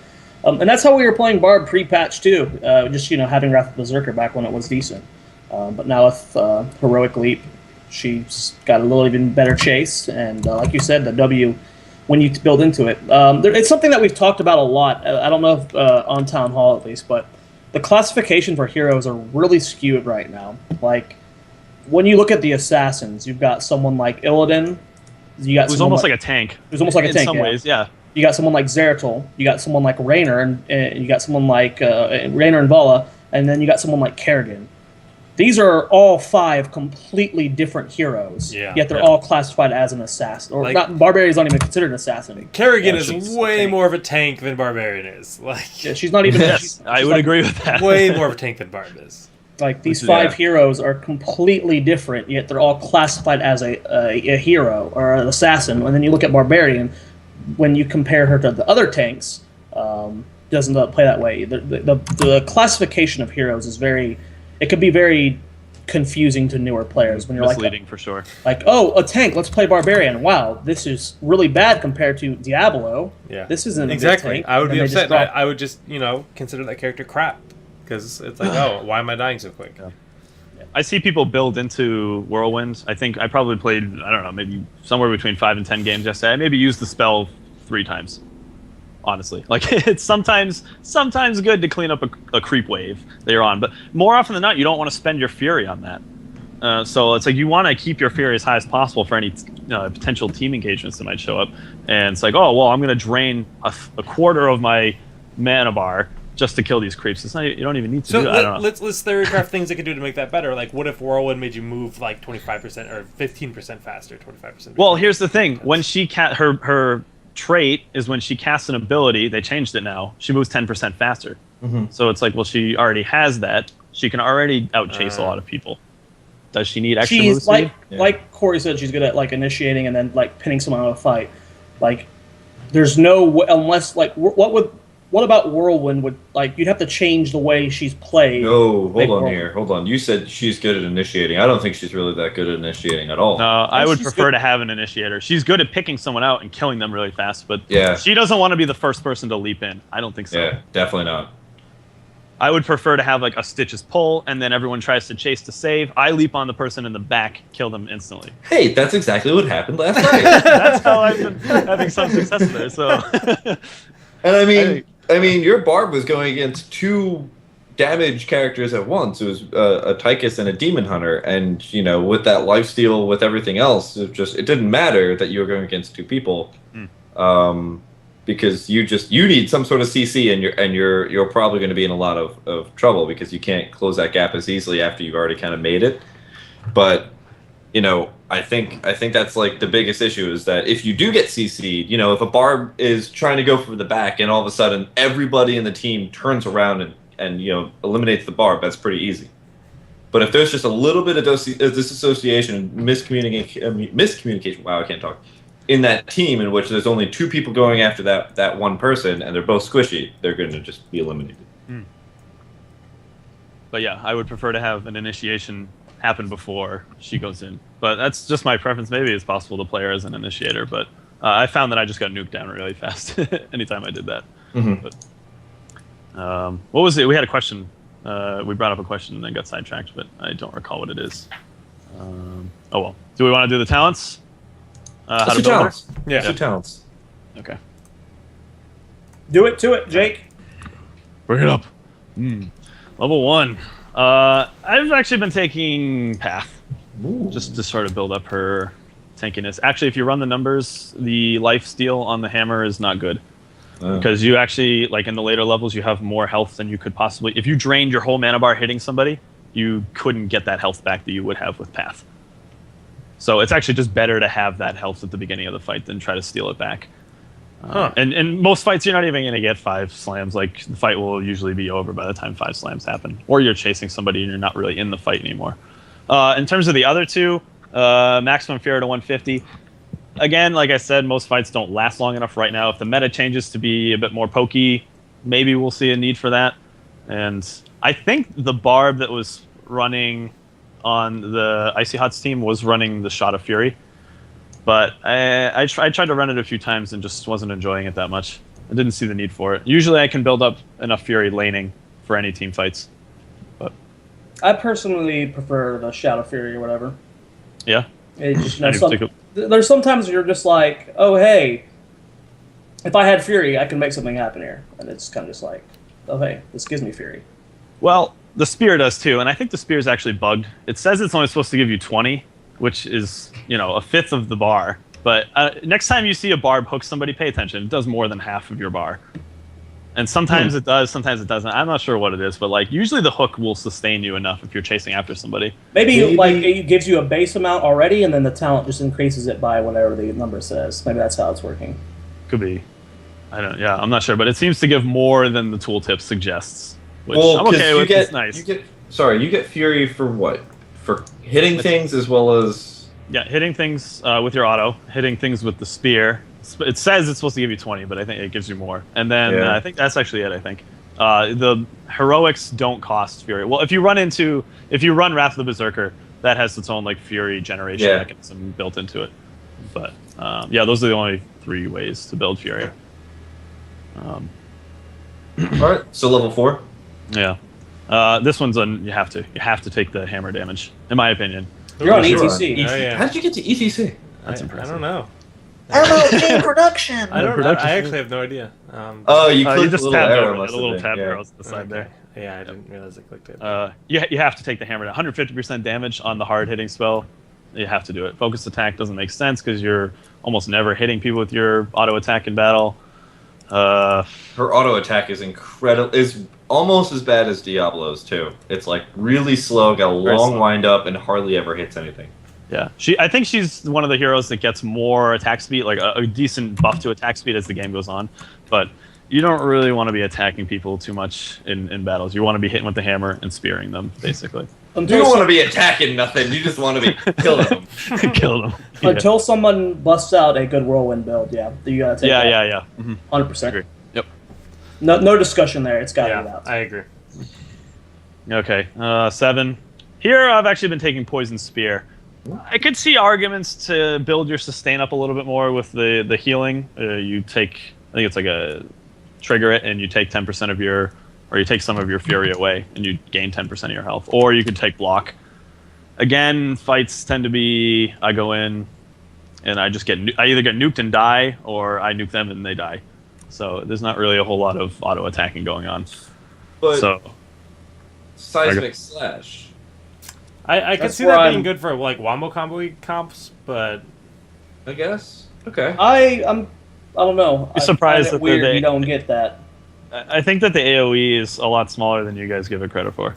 And that's how we were playing Barb pre-patch too, just having Wrath of Berserker back when it was decent. But now with Heroic Leap, she's got a little even better chase, and like you said, the W, when you build into it. It's something that we've talked about a lot. I don't know if on Town Hall at least, but the classification for heroes are really skewed right now. Like, when you look at the assassins, you've got someone like Illidan.
It was almost like a tank.
It was almost like a tank,
in some ways, yeah.
You got someone like Zeratul. You got someone like Raynor, and you got someone like Raynor and Vala, and then you got someone like Kerrigan. These are all 5 completely different heroes, yet they're all classified as an assassin. Or not, Barbarian's not even considered an assassin.
Kerrigan is way more of a tank than Barbarian is.
She's not even...
Yes, I would agree with that.
Way more of a tank than Barb is.
Like, these 5 heroes are completely different, yet they're all classified as a hero or an assassin. And then you look at Barbarian, when you compare her to the other tanks, doesn't play that way. The classification of heroes is very... It could be very confusing to newer players when you're
misleading for sure.
Like, oh, a tank, let's play Barbarian. Wow, this is really bad compared to Diablo.
Yeah,
this isn't
exactly.
A good tank.
I would be upset. I would just consider that character crap because it's like, oh, why am I dying so quick?
Yeah. I see people build into Whirlwind. I think I probably played, I don't know, maybe somewhere between 5 and 10 games yesterday. I maybe used the spell 3 times. Honestly, like, it's sometimes good to clean up a creep wave that you're on, but more often than not, you don't want to spend your fury on that. So it's like you want to keep your fury as high as possible for any potential team engagements that might show up. And it's like, oh well, I'm going to drain a quarter of my mana bar just to kill these creeps. It's not. You don't even need to
So
do it. I don't know.
let's theorycraft things they could do to make that better. Like, what if Whirlwind made you move like 25% or 15% faster, 25%?
Well, here's the thing. When she her trait is when she casts an ability. They changed it now. She moves 10% faster. So it's like, well, she already has that. She can already outchase a lot of people. Does she need extra move
She's
speed?
like Corey said, she's good at like initiating and then like pinning someone out of a fight. Like, there's no unless like what about Whirlwind would like you'd have to change the way she's played.
No, hold on. You said she's good at initiating. I don't think she's really that good at initiating at all.
No, I would prefer to have an initiator. She's good at picking someone out and killing them really fast, but she doesn't want to be the first person to leap in. I don't think so.
Yeah, definitely not.
I would prefer to have like a Stitch's pull, and then everyone tries to chase to save. I leap on the person in the back, kill them instantly.
Hey, that's exactly what happened last night.
That's how I've been having some success there. So,
and I mean, your Barb was going against 2 damage characters at once. It was a Tychus and a Demon Hunter, and you know, with that lifesteal, with everything else, it didn't matter that you were going against 2 people. Because you need some sort of CC, and you're probably going to be in a lot of trouble because you can't close that gap as easily after you've already kind of made it. But you know, I think that's like the biggest issue is that if you do get CC'd, you know, if a Barb is trying to go for the back and all of a sudden everybody in the team turns around and you know eliminates the Barb, that's pretty easy. But if there's just a little bit of disassociation, miscommunication, wow, I can't talk. In that team in which there's only 2 people going after that one person and they're both squishy, they're going to just be eliminated.
But yeah, I would prefer to have an initiation happen before she goes in. But that's just my preference. Maybe it's possible to play her as an initiator, but I found that I just got nuked down really fast anytime I did that. But what was it? We had a question. We brought up a question and then got sidetracked, but I don't recall what it is. Oh well. Do we want to do the talents? How to build
talents.
her?
Yeah.
2 talents.
Okay.
Do it to it, Jake.
Bring it up. Level 1. I've actually been taking Path. Just to sort of build up her tankiness. Actually, if you run the numbers, the life steal on the hammer is not good. Because you actually, like in the later levels, you have more health than you could possibly... If you drained your whole mana bar hitting somebody, you couldn't get that health back that you would have with Path. So it's actually just better to have that health at the beginning of the fight than try to steal it back. And most fights, you're not even going to get 5 slams. Like, the fight will usually be over by the time 5 slams happen. Or you're chasing somebody and you're not really in the fight anymore. In terms of the other 2, maximum Fury to 150. Again, like I said, most fights don't last long enough right now. If the meta changes to be a bit more pokey, maybe we'll see a need for that. And I think the Barb that was running on the Icy Hots team was running the Shot of Fury. But I tried to run it a few times and just wasn't enjoying it that much. I didn't see the need for it. Usually I can build up enough Fury laning for any team fights. But
I personally prefer the Shadow Fury or whatever.
Yeah?
It just, there's sometimes you're just like, oh, hey, if I had Fury, I can make something happen here. And it's kind of just like, oh, hey, this gives me Fury.
Well, the Spear does too, and I think the Spear is actually bugged. It says it's only supposed to give you 20, which is, you know, a fifth of the bar. But next time you see a Barb hook somebody, pay attention. It does more than half of your bar. And sometimes it does, sometimes it doesn't. I'm not sure what it is, but like usually the hook will sustain you enough if you're chasing after somebody.
Maybe like it gives you a base amount already, and then the talent just increases it by whatever the number says. Maybe that's how it's working.
Could be. I'm not sure, but it seems to give more than the tooltip suggests. Which I'm okay with. It's nice.
You get Fury for what? For hitting things as well as...
Yeah, hitting things with your auto, hitting things with the spear. It says it's supposed to give you 20, but I think it gives you more. And then I think that's actually it, I think. The heroics don't cost Fury. Well, if you run Wrath of the Berserker, that has its own like Fury generation mechanism built into it. But those are the only 3 ways to build Fury.
Alright, so level 4?
Yeah. This one's you have to take the hammer damage, in my opinion.
You're on ETC.
How did you get to ETC?
That's impressive.
I don't know.
Hello, in production.
I actually have no idea.
You clicked
just
the little
tabbed
arrow.
over it, a little tab arrows at the side there.
Yeah, I didn't realize I clicked it.
You have to take the hammer down. 150% damage on the hard hitting spell. You have to do it. Focused attack doesn't make sense because you're almost never hitting people with your auto attack in battle.
Her auto attack is incredible. Is almost as bad as Diablo's too. It's like really slow, got a long wind up, and hardly ever hits anything.
Yeah, I think she's one of the heroes that gets more attack speed, like a decent buff to attack speed as the game goes on. But you don't really want to be attacking people too much in battles. You want to be hitting with the hammer and spearing them, basically.
You don't want to be attacking nothing. You just want to be killing them.
Kill them.
Until someone busts out a good whirlwind build, you gotta take that.
Yeah.
100%.
Agree. Yep.
No discussion there. It's gotta be out.
I agree.
Okay, 7. Here I've actually been taking Poison Spear. I could see arguments to build your sustain up a little bit more with the healing. You take, I think it's like a trigger it, and you take 10% of your, or you take some of your fury away, and you gain 10% of your health. Or you could take block. Again, fights tend to be, I go in, and I just I either get nuked and die, or I nuke them and they die. So there's not really a whole lot of auto attacking going on.
But
so
Seismic Slash.
I could see that being good for like wombo combo comps, but
I guess. Okay.
I don't know.
I'm surprised that
weird you don't get that.
I think that the AoE is a lot smaller than you guys give it credit for.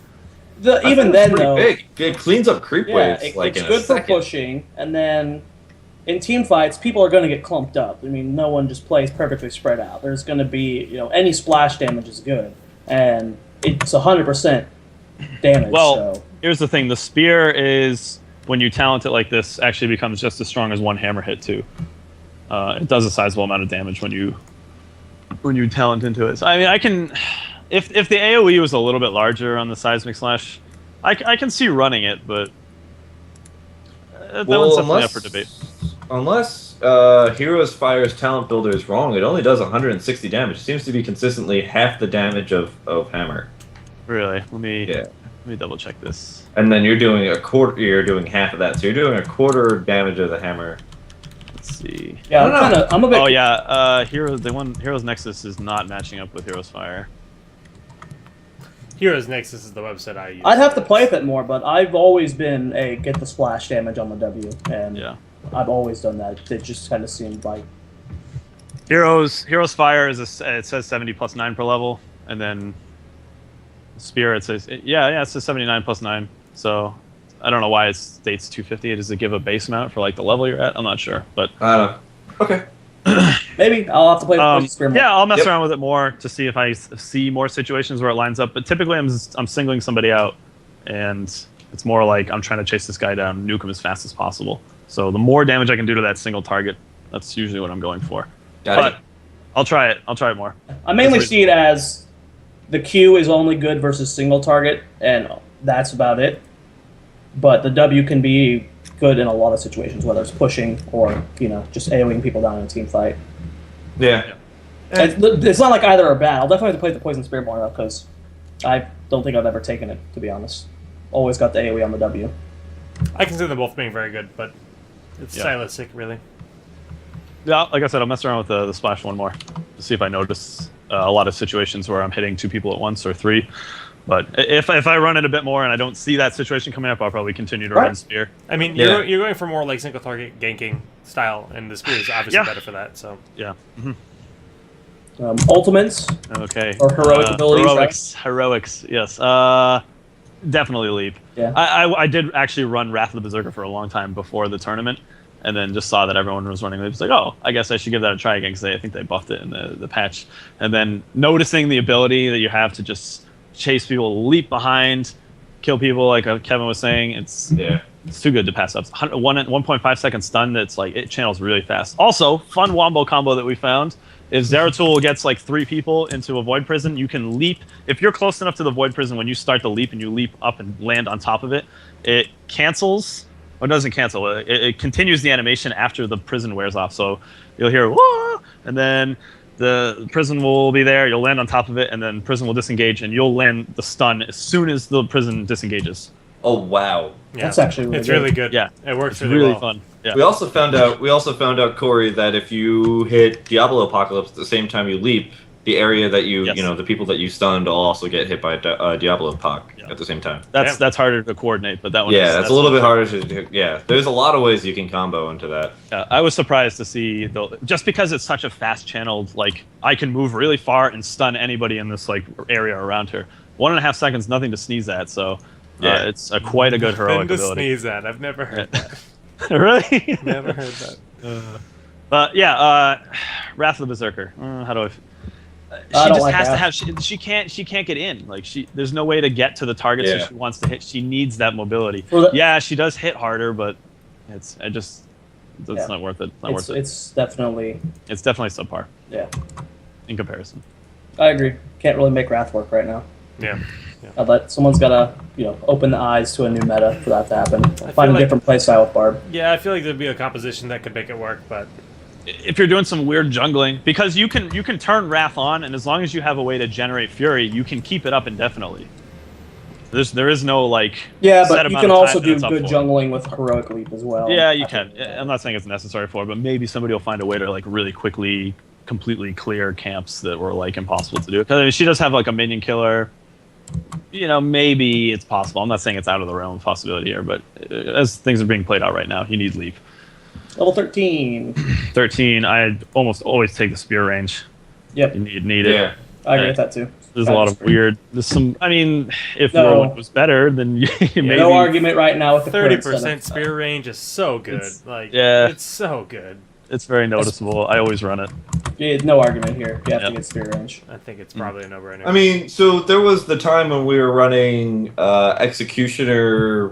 Even then, though,
big. It cleans up creep waves.
It's good for pushing, and then in team fights, people are going to get clumped up. I mean, no one just plays perfectly spread out. There's going to be, any splash damage is good, and it's 100% damage.
Well, here's the thing: the spear is, when you talent it like this, actually becomes just as strong as one hammer hit too. It does a sizable amount of damage when you talent into it. So, I mean, I can, if the AOE was a little bit larger on the Seismic Slash, I can see running it, but that one's definitely up for debate.
Unless Heroes Fire's Talent Builder is wrong, it only does 160 damage. It seems to be consistently half the damage of Hammer.
Really? Let me double check this.
And then you're doing a quarter. You're doing half of that, so you're doing a quarter damage of the Hammer.
Let's see.
Yeah, I'm a bit.
Oh yeah, Heroes Nexus is not matching up with Heroes Fire.
Heroes Nexus is the website I use.
I'd have to play with it more, but I've always been a get the splash damage on the W, and I've always done that. It just kind of seemed like
Heroes Fire is it says 70 plus 9 per level, and then Spear it says it says 79 plus 9. So I don't know why it states 250. Does it give a base amount for like the level you're at? I'm not sure, but
okay.
Maybe I'll have to play with Spear more.
Yeah, I'll mess around with it more to see if I see more situations where it lines up. But typically, I'm singling somebody out, and it's more like I'm trying to chase this guy down, nuke him as fast as possible. So the more damage I can do to that single target, that's usually what I'm going for. But I'll try it. I'll try it more.
I mainly see it as the Q is only good versus single target, and that's about it. But the W can be good in a lot of situations, whether it's pushing or just AoEing people down in a team fight.
Yeah.
It's not like either are bad. I'll definitely have to play the Poison Spear more though, because I don't think I've ever taken it, to be honest. Always got the AoE on the W.
I consider them both being very good, but it's stylistic, really.
Yeah, like I said, I'll mess around with the splash one more to see if I notice a lot of situations where I'm hitting 2 people at once or 3. But if I run it a bit more and I don't see that situation coming up, I'll probably continue to run Spear.
I mean, you're going for more like single target ganking style, and the Spear is obviously better for that. So
yeah.
Ultimates.
Okay.
Or heroic abilities.
Heroics. Yes. Definitely Leap.
Yeah.
I did actually run Wrath of the Berserker for a long time before the tournament, and then just saw that everyone was running Leap. It's like, oh, I guess I should give that a try again, because I think they buffed it in the patch. And then noticing the ability that you have to just chase people, leap behind, kill people, like Kevin was saying, it's too good to pass up. 1.5 second stun. That's like, it channels really fast. Also, fun wombo combo that we found is Zeratul gets like 3 people into a void prison. You can leap if you're close enough to the void prison. When you start the leap and you leap up and land on top of it, it cancels. Or it doesn't cancel. It continues the animation after the prison wears off. So you'll hear whoa, and then the prison will be there, you'll land on top of it, and then prison will disengage, and you'll land the stun as soon as the prison disengages.
Oh wow.
Yeah. That's actually
really good.
Yeah.
It works
really
well.
Fun. Yeah.
We also found out, Corey, that if you hit Diablo Apocalypse at the same time you leap, the area that
Yes.
the people that you stunned will also get hit by Diablo Puck
Yeah.
at the same time.
That's harder to coordinate, but that one.
Yeah, that's a little bit
harder.
harder to. Yeah, there's a lot of ways you can combo into that.
I was surprised to see just because it's such a fast channeled, like I can move really far and stun anybody in this like area around her. 1.5 seconds, nothing to sneeze at. So
Yeah.
it's quite a good heroic
Thing to
ability.
sneeze at. I've never heard that.
Really?
Never heard that.
But yeah, Wrath of the Berserker. How do I? She
I don't
just
like
has to
that.
have. She can't get in. Like there's no way to get to the targets that
Yeah.
she wants to hit. She needs that mobility.
For the-
Yeah, she does hit harder, but it's
Yeah.
not worth it. It's not worth it.
It's definitely,
It's definitely subpar
yeah.
in comparison.
I agree. Can't really make Wrath work right now.
Yeah.
But someone's got to, open the eyes to a new meta for that to happen.
feel
Find a
like-
different playstyle with Barb.
Yeah, I feel like there'd be a composition that could make it work, but
If you're doing some weird jungling, because you can turn Wrath on, and as long as you have a way to generate Fury, you can keep it up indefinitely. There is no like
Yeah,
set
but you
amount
can
of time
also
that
do
it's up
good
for.
jungling with Heroic Leap as well.
Yeah, you
I
can.
think,
I'm not saying it's necessary for it, but maybe somebody will find a way to like really quickly, completely clear camps that were like impossible to do. Because she does have like a minion killer. Maybe it's possible. I'm not saying it's out of the realm of possibility here, but as things are being played out right now, you need Leap.
Level 13.
13, I almost always take the spear range.
Yep,
You need it.
Yeah.
I agree with that too.
There's a lot of weird. There's some. I mean, if
No.
Whirlwind was better, then maybe.
No argument right now with the current
30%
setup.
spear range is so good.
Yeah.
It's so good.
It's very noticeable. I always run it.
Yeah, no argument here. You have
Yep.
to get spear range.
I think it's probably a no-brainer.
I mean, so there was the time when we were running Executioner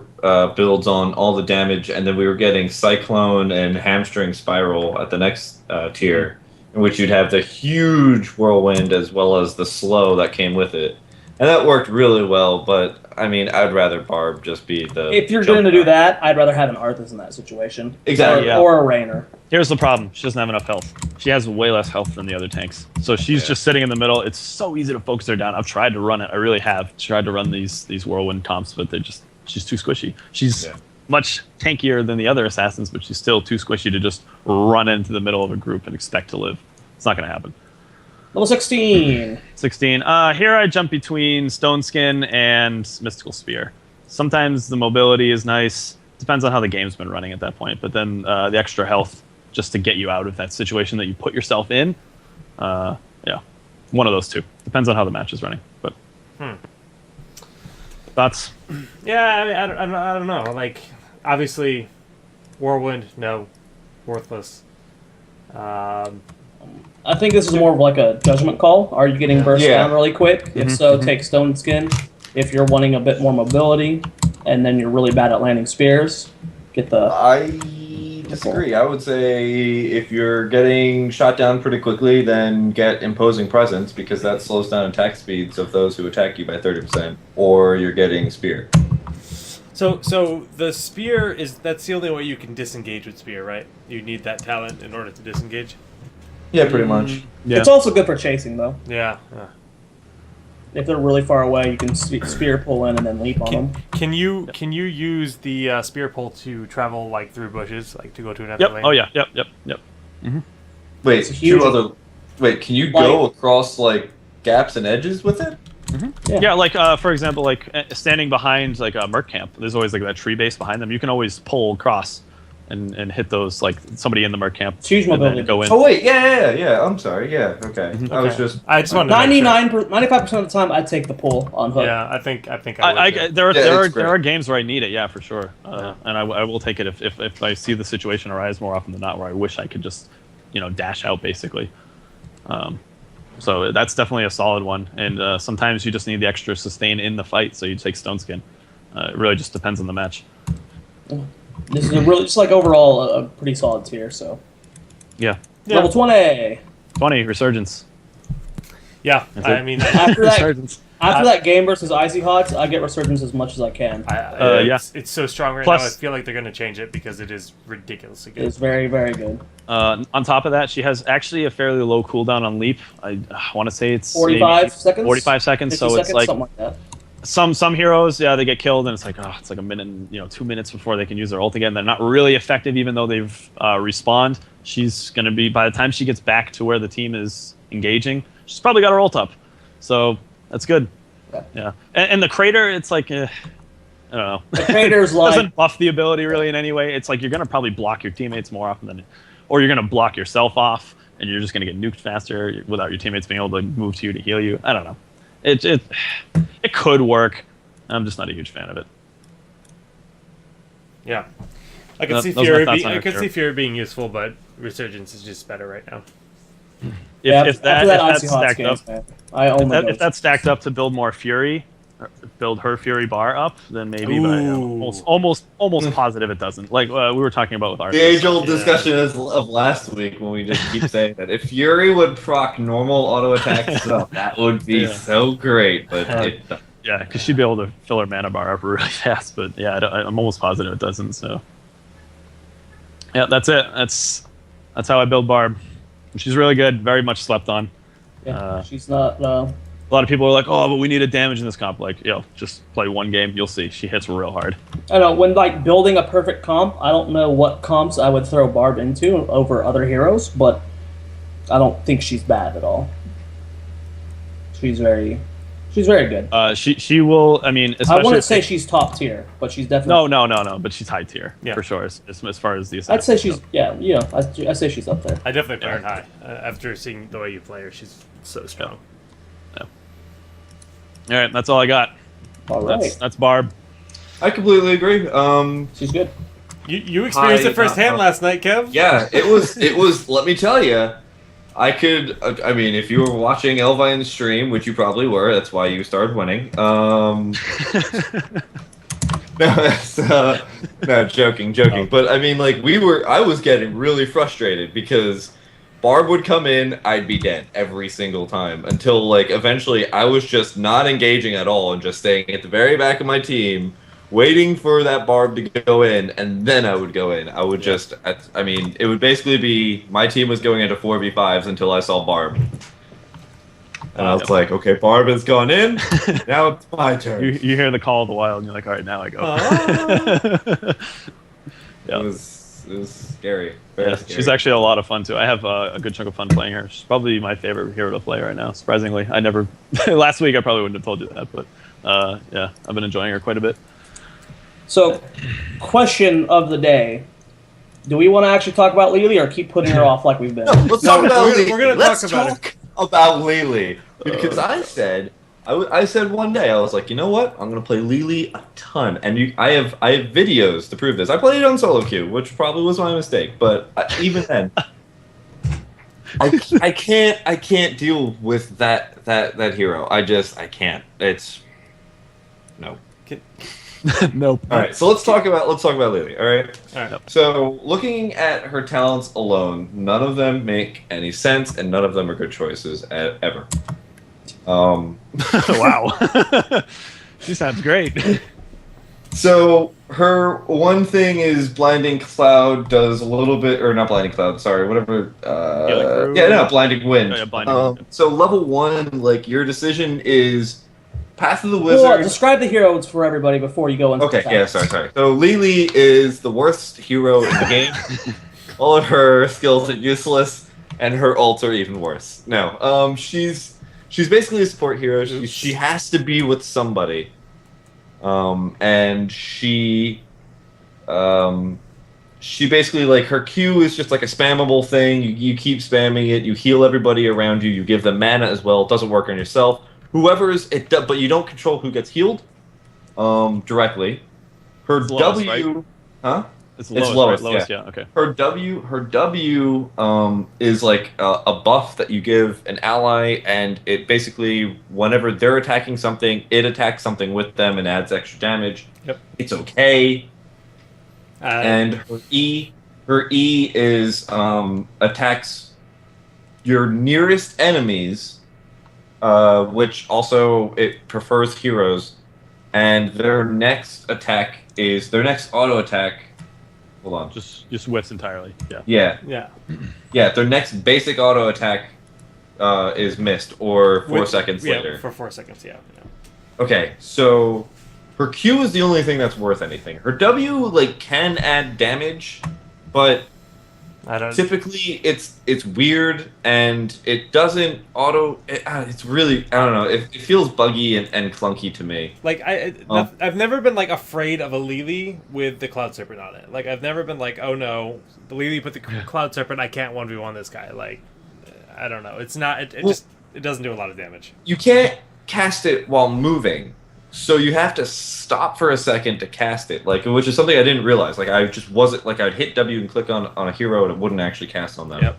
builds on all the damage, and then we were getting Cyclone and Hamstring Spiral at the next tier, in which you'd have the huge Whirlwind as well as the slow that came with it. And that worked really well, but, I mean, I'd rather Barb just be the...
If you're
jump
going to do
guy.
that, I'd rather have an Arthas in that situation.
Exactly,
yeah.
Or a Rainer.
Here's the problem: she doesn't have enough health. She has way less health than the other tanks, so she's
Yeah.
just sitting in the middle. It's so easy to focus her down. I've tried to run it. I really have tried to run these Whirlwind comps, but she's too squishy. She's
Yeah.
much tankier than the other assassins, but she's still too squishy to just run into the middle of a group and expect to live. It's not going to happen.
Level 16.
16. Here I jump between Stone Skin and Mystical Spear. Sometimes the mobility is nice. Depends on how the game's been running at that point. But then the extra health just to get you out of that situation that you put yourself in. Yeah, one of those two. Depends on how the match is running. But thoughts?
yeah, I mean, I don't know. Like, obviously, Whirlwind, no, worthless.
I think this is more of like a judgment call. Are you getting burst
Yeah.
down really quick? If so, take Stone Skin. If you're wanting a bit more mobility, and then you're really bad at landing spears, get the...
I disagree. I would say if you're getting shot down pretty quickly, then get Imposing Presence, because that slows down attack speeds of those who attack you by 30%, or you're getting Spear.
So the spear that's the only way you can disengage with spear, right? You need that talent in order to disengage.
Yeah, pretty much.
Yeah.
It's also good for chasing, though.
Yeah.
If they're really far away, you can spear pull in and then leap on them.
Can you use the spear pull to travel like through bushes, like to go to another
Yep.
lane?
Oh yeah. Yep.
Wait,
It's huge.
Wait, can you go across like gaps and edges with it?
Yeah.
Yeah, like for example, like standing behind like a merc camp. There's always like that tree base behind them. You can always pull across and hit those like somebody in the merc camp.
It's huge
and then
mobility.
Go in.
Oh wait, yeah. I'm sorry. Yeah, okay. I was
Okay.
just.
I just wanted to make sure.
95% of the time, I'd take the pull on hook.
Yeah, I think I would. too.
There
Yeah,
are
it's great.
there are games where I need it, yeah, for sure, and I will take it if I see the situation arise more often than not where I wish I could just dash out basically. So that's definitely a solid one, and sometimes you just need the extra sustain in the fight, so you take Stone Skin. It really just depends on the match.
This is just like overall a pretty solid tier. So
Yeah,
level 20.
20 Resurgence.
Yeah,
That's
I
it.
mean,
After that,
Resurgence.
after that game versus Icy Hots, I get Resurgence as much as I can.
Yeah.
it's so strong right
Plus-
now. I feel like they're going to change it because it is ridiculously good.
It's very, very good.
On top of that, she has actually a fairly low cooldown on leap. I want to say it's
45
maybe
seconds?
45 seconds.
50
So
seconds,
it's like
something like that.
some heroes, yeah, they get killed, and it's like, it's like a minute, 2 minutes before they can use their ult again. They're not really effective, even though they've respawned. She's gonna be, by the time she gets back to where the team is engaging, she's probably got her ult up. So that's good. Yeah, and the crater, it's like, I don't know.
The crater's like
doesn't buff the ability really in any way. It's like you're gonna probably block your teammates more often than, or you're gonna block yourself off, and you're just gonna get nuked faster without your teammates being able to move to you to heal you. I don't know. It could work. I'm just not a huge fan of it.
Yeah, I can see Fury being useful, but Resurgence is just better right now.
If that's stacked
games,
up,
man, if
that's stacked up to build more Fury, build her Fury bar up, then maybe. But I'm almost positive it doesn't. Like we were talking about with our
the age-old discussion of last week when we just keep saying that if Fury would proc normal auto attacks, that would be so great. But
yeah, because she'd be able to fill her mana bar up really fast. But yeah, I'm almost positive it doesn't. So yeah, that's it. That's how I build Barb. She's really good. Very much slept on.
Yeah, she's not.
A lot of people are like, "Oh, but we need a damage in this comp." Like, just play one game, you'll see. She hits real hard.
I know when building a perfect comp. I don't know what comps I would throw Barb into over other heroes, but I don't think she's bad at all. She's very good.
She will. I mean,
I wouldn't say she's top tier, but she's definitely
no. But she's high tier for sure. As far as the
I'd say she's I say she's up there.
I definitely put her high after seeing the way you play her. She's so strong.
Yeah. All right, that's all I got.
All right,
that's Barb.
I completely agree.
She's good.
You experienced it firsthand last night, Kev.
Yeah, it was. Let me tell you. I could, I mean, if you were watching Elvine's stream, which you probably were, that's why you started winning. No, joking. But I mean, like, I was getting really frustrated because Barb would come in, I'd be dead every single time until, like, eventually I was just not engaging at all and just staying at the very back of my team, waiting for that Barb to go in, and then I would go in. I would it would basically be my team was going into 4v5s until I saw Barb. And I was like, okay, Barb has gone in, now it's my turn.
You hear the call of the wild, and you're like, all right, now I go.
It was scary. Very scary.
She's actually a lot of fun, too. I have a good chunk of fun playing her. She's probably my favorite hero to play right now, surprisingly. Last week I probably wouldn't have told you that, but yeah, I've been enjoying her quite a bit.
So, question of the day. Do we want to actually talk about Lili or keep putting her off like we've been?
No, let's talk about Lili.
We're going to talk
about Lili. Because I said one day, I was like, you know what? I'm going to play Lili a ton. And I have videos to prove this. I played it on solo queue, which probably was my mistake. But even then, I can't deal with that hero. I can't. It's no.
Nope.
All right, so let's talk about Lili. All right. So looking at her talents alone, none of them make any sense, and none of them are good choices ever.
Wow. She sounds great.
So her one thing is Blinding Cloud does a little bit, or not Blinding Cloud, sorry, whatever. Blinding Wind.
Oh, yeah, Blinding Wind.
So level 1, like your decision is Path of the Wizard.
Well, describe the heroes for everybody before you go into
Okay, yeah, sorry. So Lili is the worst hero in the game. All of her skills are useless, and her ults are even worse. No, she's basically a support hero. She has to be with somebody, and she basically, like, her Q is just like a spammable thing. You keep spamming it. You heal everybody around you. You give them mana as well. It doesn't work on yourself. But you don't control who gets healed directly. Her
it's lowest,
W,
right?
huh?
It's
lowest,
right? Yeah. Okay.
Her W is like a buff that you give an ally, and it basically, whenever they're attacking something, it attacks something with them and adds extra damage.
Yep.
It's okay. And her E is attacks your nearest enemies. Which also it prefers heroes, and their next auto attack. Hold on,
just whiffs entirely.
Yeah. Their next basic auto attack is missed or 4 seconds later.
For 4 seconds, yeah.
Okay, so her Q is the only thing that's worth anything. Her W like can add damage, but
I don't.
typically it's weird and it doesn't auto. It's really I don't know. It feels buggy and clunky to me.
Like I've never been like afraid of a Lili with the Cloud Serpent on it. Like I've never been like, oh no, the Lili put the Cloud Serpent. I can't 1v1 this guy. Like I don't know. It's not. It doesn't do a lot of damage.
You can't cast it while moving, so you have to stop for a second to cast it. Like which is something I didn't realize. Like I just wasn't like I'd hit W and click on a hero and it wouldn't actually cast on them.
Yep.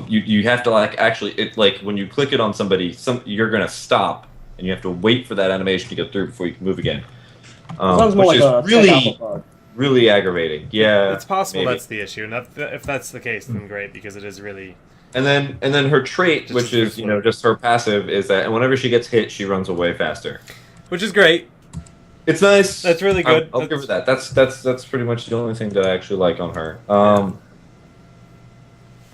You have to like actually it like when you click it on somebody, you're gonna stop and you have to wait for that animation to get through before you can move again.
Sounds more
Which
like
is
a
really aggravating. Yeah,
It's possible
maybe.
that's the issue, and if that's the case, then great because it is really.
And then her trait,
Just
which is just her passive, is that whenever she gets hit, she runs away faster.
Which is great.
It's nice.
That's really good.
I'll give her that. That's pretty much the only thing that I actually like on her.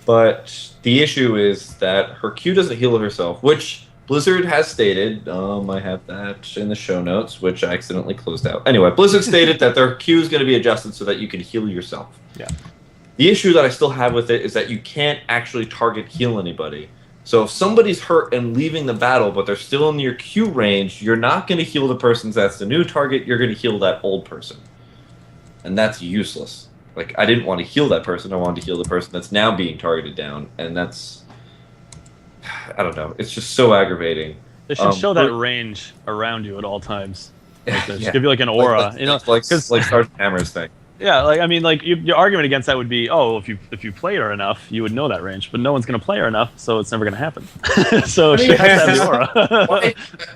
But the issue is that her Q doesn't heal herself, which Blizzard has stated. I have that in the show notes, which I accidentally closed out. Anyway, Blizzard stated that their Q is going to be adjusted so that you can heal yourself.
Yeah.
The issue that I still have with it is that you can't actually target heal anybody. So if somebody's hurt and leaving the battle, but they're still in your Q range, you're not going to heal the person that's the new target. You're going to heal that old person. And that's useless. Like, I didn't want to heal that person. I wanted to heal the person that's now being targeted down. And that's... I don't know. It's just so aggravating.
They should show that range around you at all times. Like, they should give you like an aura.
Like Sergeant Hammer's thing.
Yeah, like I mean, like your argument against that would be, oh, if you played her enough, you would know that range. But no one's going to play her enough, so it's never going to happen. So she has to have the aura.
Well,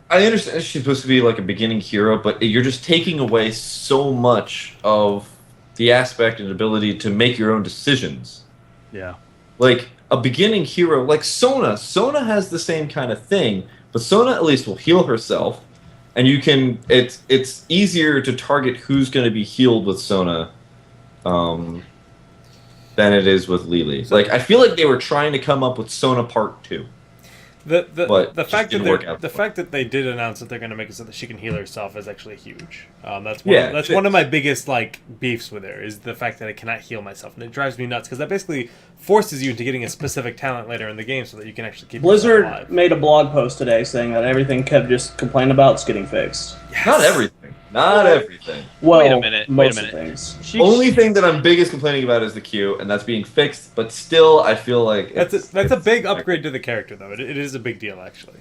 I understand she's supposed to be like a beginning hero, but you're just taking away so much of the aspect and ability to make your own decisions.
Yeah.
Like a beginning hero, like Sona. Sona has the same kind of thing, but Sona at least will heal herself. And you can, it's easier to target who's going to be healed with Sona than it is with Lili. Like, I feel like they were trying to come up with Sona Part 2.
The fact that they did announce that they're going to make it so that she can heal herself is actually huge. That's one of my biggest like beefs with her is the fact that I cannot heal myself, and it drives me nuts because that basically forces you into getting a specific talent later in the game so that you can actually keep
Blizzard
alive.
made a blog post today saying that everything Kev just complained about is getting fixed.
Yes.
Not everything. Not everything.
Well,
Wait a minute.
most of things.
Only thing that I'm biggest complaining about is the Q, and that's being fixed. But still, I feel like
That's a big upgrade to the character, though. It is a big deal, actually.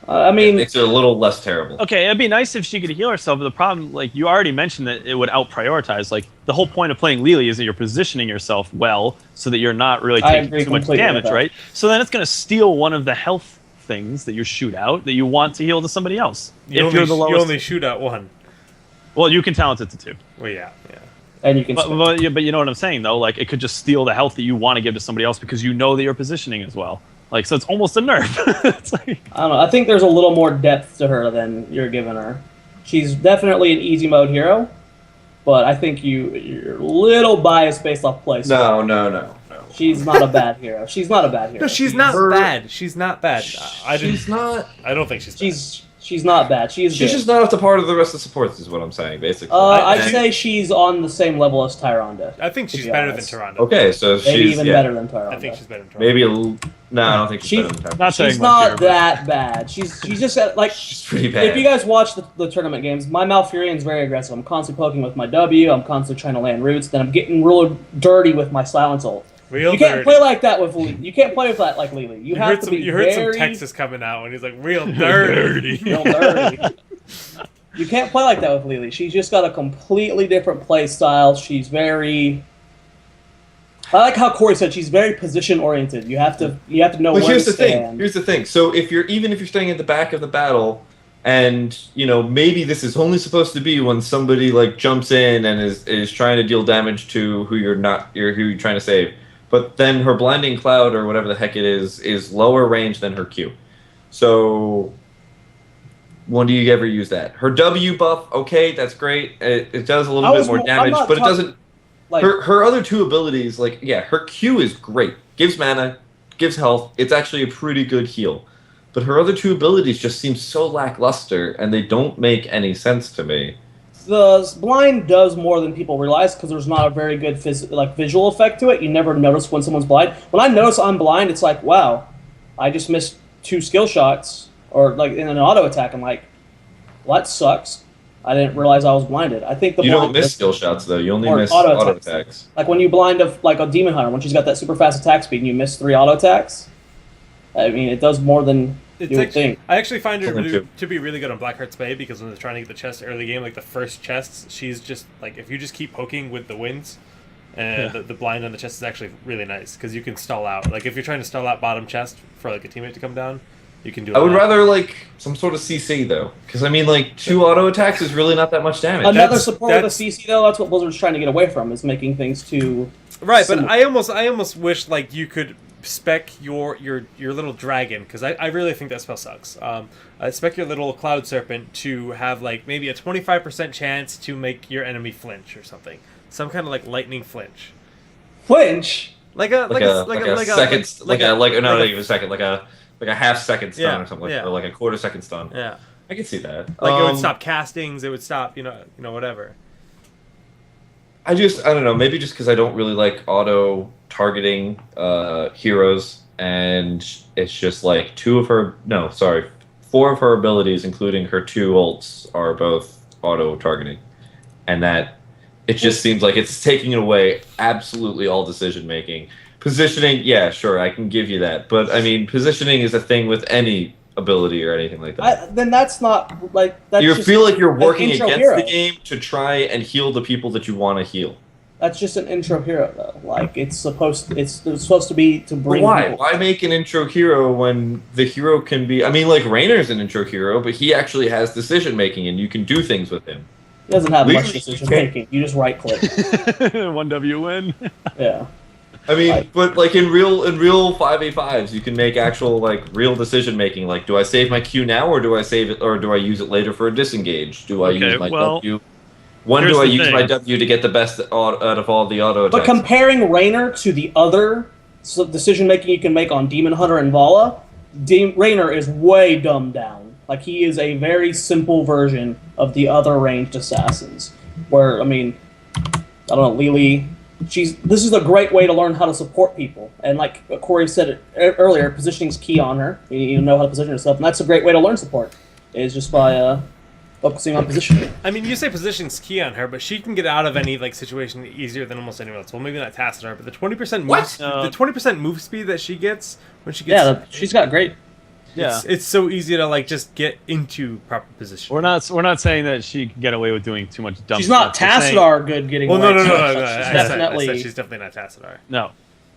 I mean,
it makes it a little less terrible.
Okay, it'd be nice if she could heal herself, but the problem, like you already mentioned, that it would out-prioritize. Like the whole point of playing Lili is that you're positioning yourself well, so that you're not really taking too much damage, right? So then it's going to steal one of the health things that you shoot out that you want to heal to somebody else.
You only shoot out one.
Well, you can talent it to two.
Well, yeah.
and you can.
But you know what I'm saying, though. Like it could just steal the health that you want to give to somebody else because you know that you're positioning as well. Like so, it's almost a nerf. It's like,
I don't know. I think there's a little more depth to her than you're giving her. She's definitely an easy mode hero, but I think you're a little biased based off play.
No.
She's not a bad hero. She's not a bad hero.
No, she's not bad. She's not bad.
She's not.
I don't think she's bad.
She's not bad. She's
just not up to part of the rest of the supports, is what I'm saying, basically.
I'd say she's on the same level as Tyrande.
I think she's better than Tyrande.
Okay, so
maybe
she's
even better than Tyrande.
I think she's better than Tyrande.
Maybe a little. No, I don't think she's better than Tyrande.
not saying
She's
much
not
here,
that bad. She's just like.
She's pretty bad.
If you guys watch the tournament games, my Malfurion's very aggressive. I'm constantly poking with my W. I'm constantly trying to land roots. Then I'm getting real dirty with my silence ult. You can't play like that with Lili. You can't play with that like Lili. You have to be
You heard
very
some Texas coming out when he's like, real dirty.
real dirty. You can't play like that with Lili. She's just got a completely different play style. She's very. I like how Corey said she's very position oriented. You have to know where to stand.
Here's the thing. So if you're staying at the back of the battle, and maybe this is only supposed to be when somebody like jumps in and is trying to deal damage to who you're trying to save. But then her blinding cloud or whatever the heck it is lower range than her Q. So when do you ever use that? Her W buff, okay, that's great. It does a little bit more damage, but it doesn't. Her other two abilities, her Q is great. Gives mana, gives health. It's actually a pretty good heal. but her other two abilities just seem so lackluster, and they don't make any sense to me.
The blind does more than people realize because there's not a very good visual effect to it. You never notice when someone's blind. When I notice I'm blind, it's like, wow, I just missed 2 skill shots or like in an auto attack. I'm like, well, that sucks. I didn't realize I was blinded. I think
you don't miss skill shots though. You only miss auto attacks.
Like when you blind a demon hunter when she's got that super fast attack speed and you miss 3 auto attacks. I mean, it does more than you would think.
I actually find her to be really good on Blackheart's Bay because when they're trying to get the chest early game, like the first chests, she's just like if you just keep poking with the winds, and the blind on the chest is actually really nice because you can stall out. Like if you're trying to stall out bottom chest for like a teammate to come down, you can do it.
I would rather like some sort of CC though, because I mean like 2 auto attacks is really not that much damage.
Another support with a CC though, that's what Blizzard's trying to get away from, is making things too
right. But I almost wish like you could spec your little dragon, because I really think that spell sucks. Spec your little cloud serpent to have like maybe a 25% chance to make your enemy flinch or something, some kind of like lightning flinch.
Flinch?
Like a half second stun or something, or like a quarter second stun.
Yeah,
I can see that.
Like it would stop castings. It would stop, you know, whatever.
I don't know. Maybe just because I don't really like auto targeting heroes, and it's just like 4 of her abilities, including her 2 ults, are both auto targeting, and that it just seems like it's taking away absolutely all decision making. Positioning, yeah, sure, I can give you that, but I mean, positioning is a thing with any ability or anything like that.
Then that's not like that.
You feel like you're working against the game to try and heal the people that you want to heal.
That's just an intro hero, though. Like it's supposed to be to bring.
But why?
People.
Why make an intro hero when the hero can be? I mean, like Raynor's an intro hero, but he actually has decision making, and you can do things with him.
He doesn't have much decision making. You just right click.
1W win.
Yeah.
I mean, but like in real 5v5s, you can make actual like real decision making. Like, do I save my Q now, or do I save it, or do I use it later for a disengage? Do I use my W? When do I use my W to get the best out of all the auto attacks?
But comparing Raynor to the other decision making you can make on Demon Hunter and Vala, Raynor is way dumbed down. Like he is a very simple version of the other ranged assassins. Where I mean, I don't know, Lili. This is a great way to learn how to support people, and like Corey said it earlier, positioning's key on her. You know how to position yourself, and that's a great way to learn support. Is just by focusing on positioning.
I mean, you say positioning's key on her, but she can get out of any like situation easier than almost anyone else. Well, maybe not Tassadar, but the 20% the 20% move speed that she gets when she gets
she's got great.
Yeah, it's so easy to like just get into proper position.
We're not saying that she can get away with doing too much dumb.
She's not Tassadar good getting away.
No.
She's
definitely not Tassadar.
No,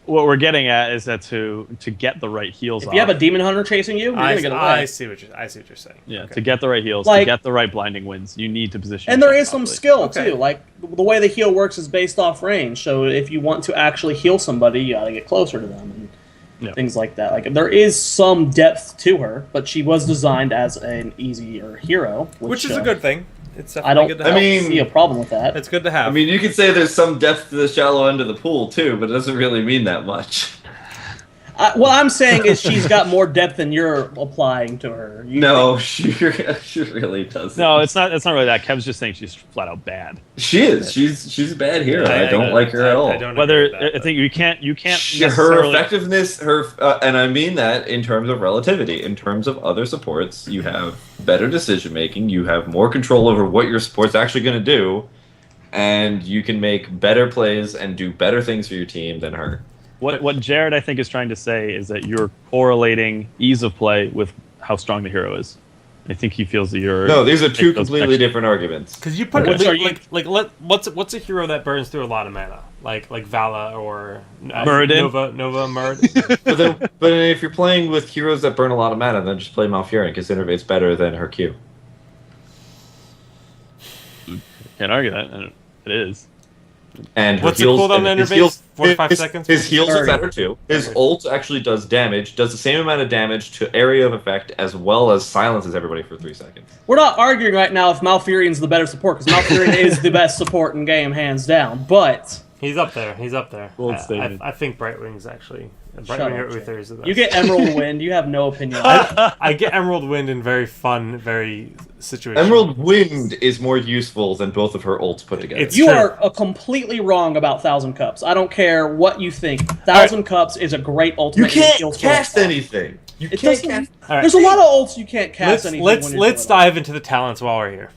what we're getting at is that to get the right heals.
If you have a demon hunter chasing you, you're gonna get away.
I see what you're saying.
Yeah, okay. To get the right heals, to get the right blinding winds, you need to position.
And there is some
properly.
skill too. Like the way the heal works is based off range. So if you want to actually heal somebody, you gotta get closer to them. And things like that. Like there is some depth to her, but she was designed as an easier hero,
which is a good thing. It's
I don't see a problem with that.
It's good to have.
I mean, you could say there's some depth to the shallow end of the pool too, but it doesn't really mean that much.
What I'm saying is she's got more depth than you're applying to her.
She really doesn't.
No, it's not really that. Kev's just saying she's flat out bad.
She is. She's a bad hero. I don't like her at all.
I think you can't
her effectiveness, and I mean that in terms of relativity. In terms of other supports, you have better decision making. You have more control over what your support's actually going to do, and you can make better plays and do better things for your team than her.
What Jared, I think, is trying to say is that you're correlating ease of play with how strong the hero is. I think he feels that you're...
No, these are two completely different arguments.
Because you put what's a hero that burns through a lot of mana, like Vala or
Muradin?
Nova Muradin.
but if you're playing with heroes that burn a lot of mana, then just play Malfurion because Innervate's better than her Q.
Can't argue that. It is.
And
what's the cooldown on Innervate? 45 seconds?
His heals are better too. His ult actually does the same amount of damage to area of effect as well as silences everybody for 3 seconds.
We're not arguing right now if Malfurion's the better support, because Malfurion is the best support in game, hands down, but...
He's up there.
Bold statement.
I think Brightwing's actually
Shut
Brightwing or
up,
Uther is the best.
You get Emerald Wind. You have no opinion.
I get Emerald Wind in very fun, very situational.
Emerald Wind is more useful than both of her ults put together.
It's
You
true.
are completely wrong about Thousand Cups. I don't care what you think. Thousand Cups is a great ultimate.
You
and it
can't
heals for
cast
itself.
anything. You
It
can't
doesn't.
cast.
All right.
There's a lot of ults you can't cast anything.
Let's
when you're
let's
doing
dive into the talents while we're here.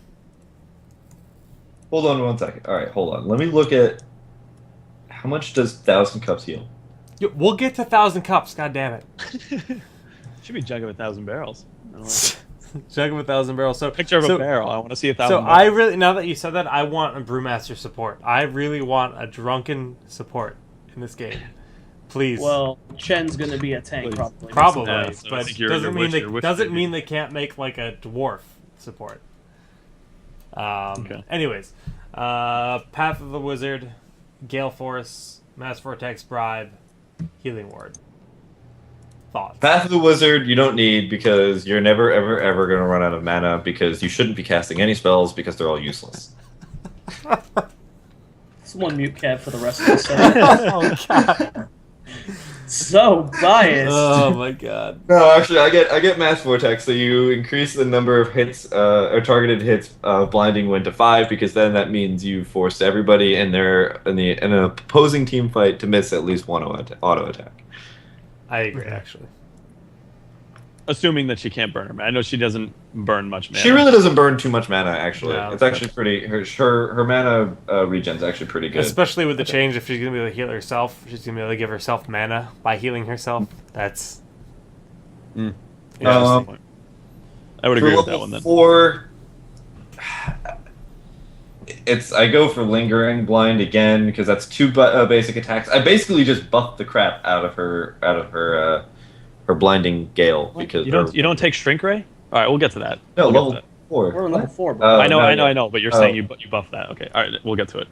Hold on 1 second. All right, hold on. Let me look at how much does Thousand Cups heal.
We'll get to 1,000 Cups. God damn it!
Should be Jug of 1,000 barrels. I don't know.
Jug of 1,000 barrels. So
Picture of a barrel. I want to see 1,000.
So I really, now that you said that, I want a Brewmaster support. I really want a drunken support in this game. Please.
Well, Chen's gonna be a tank
Please.
probably.
Probably,
Yeah, so I
but
think you're
doesn't mean
you're wish
doesn't
baby.
mean they can't make like a dwarf support.
Okay.
Anyways, Path of the Wizard, Gale Force, Mass Vortex, Bribe, Healing Ward. Thoughts?
Path of the Wizard you don't need because you're never ever ever going to run out of mana because you shouldn't be casting any spells because they're all useless.
Someone mute Kev for the rest of the session.
Oh god.
So biased.
Oh my god.
No, actually, I get Mass Vortex, so you increase the number of hits or targeted hits of Blinding Wind to 5 because then that means you force everybody in an opposing team fight to miss at least one auto attack.
I agree, actually.
Assuming that she can't burn her mana. I know she doesn't burn much mana.
She really doesn't burn too much mana, actually.
No.
It's actually pretty. Her mana regen's actually pretty good.
Especially with the change, if she's gonna be able to heal herself, she's gonna be able to give herself mana by healing herself. That's
Um,
I would
For
agree with that
level
one then.
4, I go for Lingering Blind again because that's 2 basic attacks. I basically just buffed the crap out of her her Blinding Gale because
You don't take Shrink Ray? All right, we'll get to that.
no
We'll get
level
to that.
4.
We're on level 4, bro.
I know,
no,
I know, but you're
Oh.
saying you buff that. Okay, all right, we'll get to it.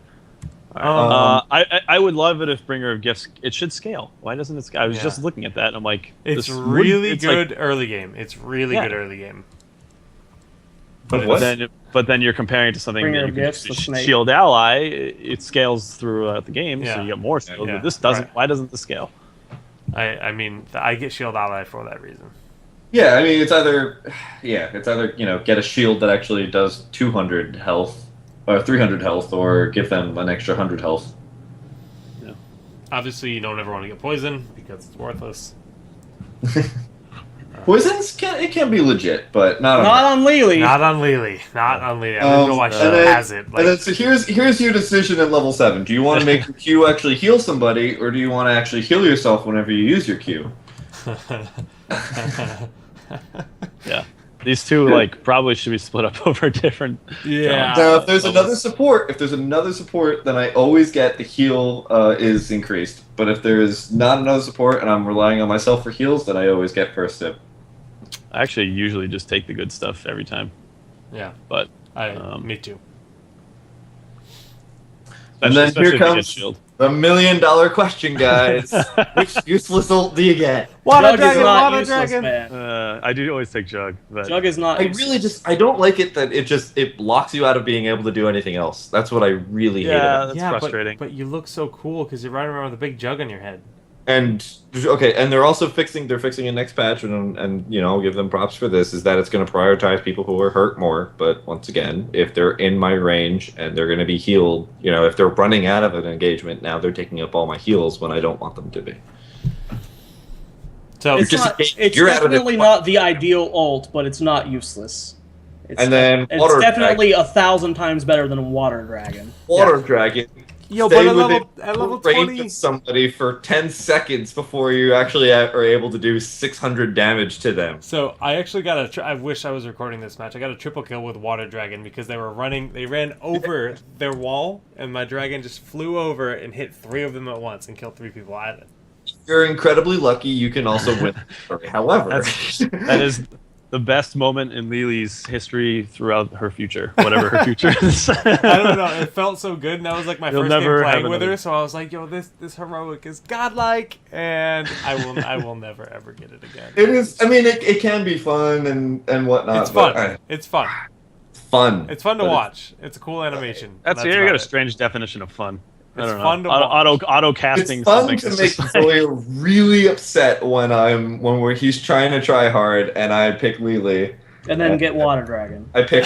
All right. I would love it if Bringer of Gifts. It should scale. Why doesn't it scale? I was
Yeah.
just looking at that and I'm like,
it's
this
really
it's
good
like-
early game. It's really
Yeah.
good early game.
But what?
But then you're comparing to something
Bringer
that you
of
can
Gifts, the snake.
shield ally. It scales throughout the game,
Yeah.
so you get more shield.
Yeah.
But this doesn't.
Right.
Why doesn't this scale?
I mean, I get Shield Ally for that reason.
Yeah, I mean it's either get a shield that actually does 200 health or 300 health, or give them an extra 100 health.
Obviously, you don't ever want to get poisoned because it's worthless.
Poisons can be legit, but not on
Not on Lili.
Not on Lili. Not on Lili. I don't know why she
and then-
has it.
And then, so here's your decision at level 7. Do you want to make your Q actually heal somebody, or do you want to actually heal yourself whenever you use your Q?
Yeah, these two probably should be split up over different.
Yeah.
Now, if there's
levels.
another support, then I always get the heal is increased. But if there's not another support and I'm relying on myself for heals, then I always get first sip.
I actually usually just take the good stuff every time,
Yeah.
but
Me too.
And then
especially
here
if you get
comes
shield.
the $1 million question, guys. Which useless ult do you get?
Water
Jug is
Dragon,
not
Water
useless,
Dragon.
man.
I do always take Jug, but
Jug is not.
I don't like it that it blocks you out of being able to do anything else. That's what I really hate about it.
that's frustrating.
But you look so cool because you're running around with a big jug on your head.
And okay, and they're also fixing a next patch, and I'll give them props for this, is that it's going to prioritize people who are hurt more. But once again, if they're in my range and they're going to be healed, if they're running out of an engagement, now they're taking up all my heals when I don't want them to be.
So
It's,
just
not,
engaged.
it's
You're out of it.
definitely not the ideal ult, but it's not useless. It's
And then
it's
Water
definitely 1,000 times better than Water Dragon.
Water Dragon.
Yo,
Stay
but
within
at level
range
20,
of somebody for 10 seconds before you actually are able to do 600 damage to them.
So I actually got I wish I was recording this match. I got a triple kill with Water Dragon because they ran over their wall, and my dragon just flew over and hit 3 of them at once and killed 3 people.
You're incredibly lucky. You can also win. However,
that is the best moment in Lili's history throughout her future, whatever her future is.
I don't know. It felt so good, and that was like my
You'll
first game
never have
playing with
another.
her. So I was like, "Yo, this heroic is godlike," and I will never ever get it again.
it is. I mean, it can be fun and whatnot.
It's fun.
but,
It's fun.
fun.
It's fun to
But
watch. It's a cool animation.
That's you
about
got a
it.
strange definition of fun. I don't know.
fun to watch.
Auto casting.
It's fun
something.
to
It's
make
just
Zoya really upset when he's trying to try hard, and I pick Lili.
And then get Water Dragon.
I pick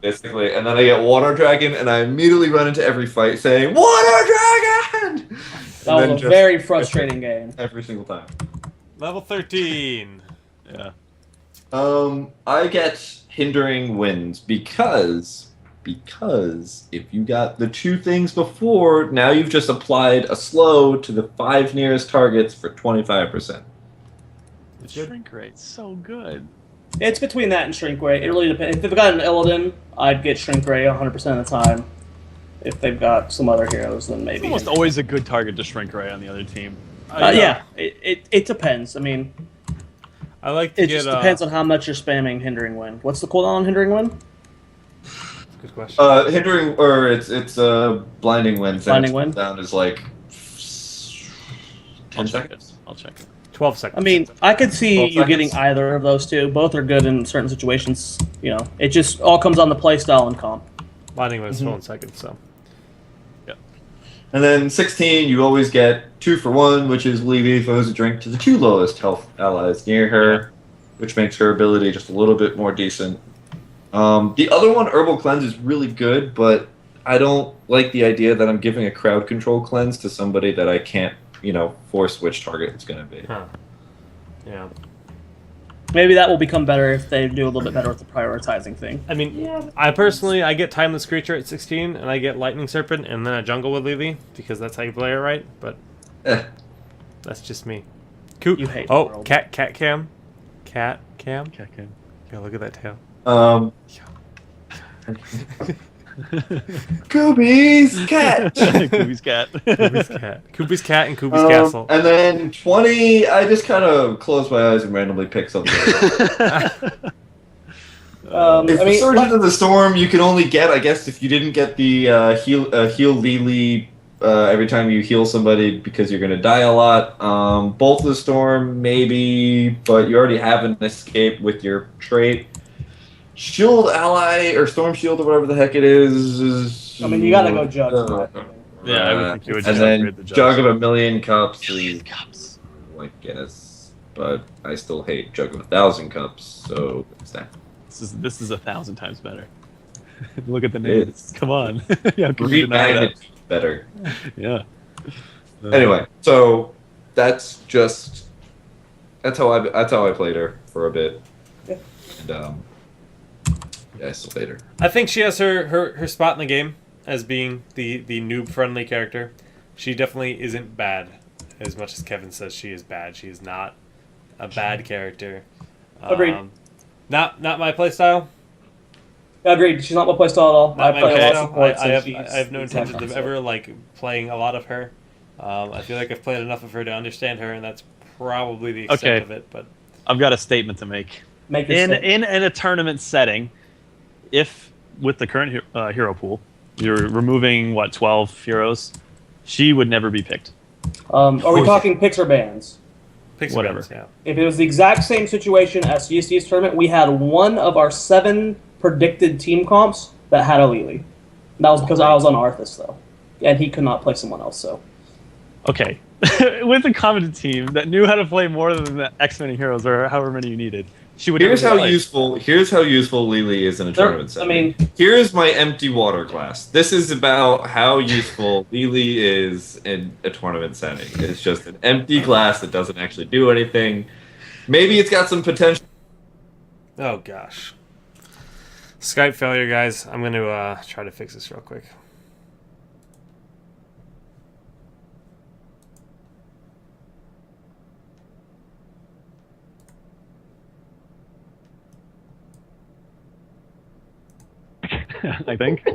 basically, and then I get Water Dragon, and I immediately run into every fight saying Water Dragon.
That was a very frustrating game.
Every single time.
Level 13.
yeah.
I get hindering winds because if you got the 2 things before, now you've just applied a slow to the 5 nearest targets for 25%.
The shrink rate's so good.
It's between that and Shrink Ray. It really depends. If they've got an Illidan, I'd get Shrink Ray 100% of the time. If they've got some other heroes, then maybe.
It's almost always a good target to shrink ray on the other team.
Yeah, it depends. I mean,
I like to
it
get.
just depends on how much you're spamming Hindering Wind. What's the cooldown on Hindering Wind?
Good question.
Hindering, or it's blinding wind.
Blinding wind?
Down is like 10 seconds.
I'll check it.
12 seconds.
I mean, I could see
12
you getting
seconds.
either of those two. Both are good in certain situations. You know, it just all comes on the playstyle and comp.
Lightning was 12 seconds, so.
And then 16, you always get 2 for 1, which is Lili throws a drink to the 2 lowest health allies near her, which makes her ability just a little bit more decent. The other one, Herbal Cleanse, is really good, but I don't like the idea that I'm giving a crowd control cleanse to somebody that I can't, force which target it's going to be.
Huh. Yeah.
Maybe that will become better if they do a little bit better with the prioritizing thing.
I mean, I personally, I get Timeless Creature at 16, and I get Lightning Serpent, and then I jungle with Lili, because that's how you play it right, but that's just me.
You hate the world.
Cat cam. Cat cam.
Check in.
Yeah, look at that tail.
Cooby's cat!
Cooby's cat.
Kooby's cat. Kooby's cat and Kooby's castle.
And then 20, I just kind of close my eyes and randomly pick something. If Resurgence of the Storm, you can only get, I guess, if you didn't get the heal Lili every time you heal somebody because you're going to die a lot. Bolt of the Storm, maybe, but you already have an escape with your trait. Shield Ally, or Storm Shield, or whatever the heck it is.
I mean, you gotta go Jug.
Yeah, I would think you would
and
just
then
upgrade the
Jug of a Million Cups.
Million cups.
I guess, but I still hate Jug of 1,000 Cups, so it's that.
This is 1,000 times better. Look at the names. Come on. Yeah, can you
Read
deny that?
magnitude better.
Yeah.
Anyway, so that's how I played her for a bit.
Yeah.
And yeah, I still played her.
I think she has her spot in the game as being the noob-friendly character. She definitely isn't bad, as much as Kevin says she is bad. She is not a bad character.
Agreed.
Not my playstyle.
Agreed. She's not my playstyle at all.
Not my
play a lot of
playstyle.
supports,
I
and
have no
she's
intentions of
not
ever playing a lot of her. I feel like I've played enough of her to understand her, and that's probably the extent of it. But
I've got a statement to make.
Make your
In
statement.
a tournament setting, if with the current hero pool, you're removing 12 heroes, she would never be picked.
Are we talking picks or bans?
Picks
Whatever.
bands, yeah.
If it was the exact same situation as GC's tournament, we had one of our 7 predicted team comps that had a Lili. That was because I was on Arthas, though. And he could not play someone else, so.
Okay. With a competent team that knew how to play more than the X many heroes or however many you needed, she would.
Here's
never
how
be played.
useful Lili is in a tournament setting. Here's my empty water glass. This is about how useful Lili is in a tournament setting. It's just an empty glass that doesn't actually do anything. Maybe it's got some potential.
Oh gosh. Skype failure, guys. I'm going to try to fix this real quick.
I think.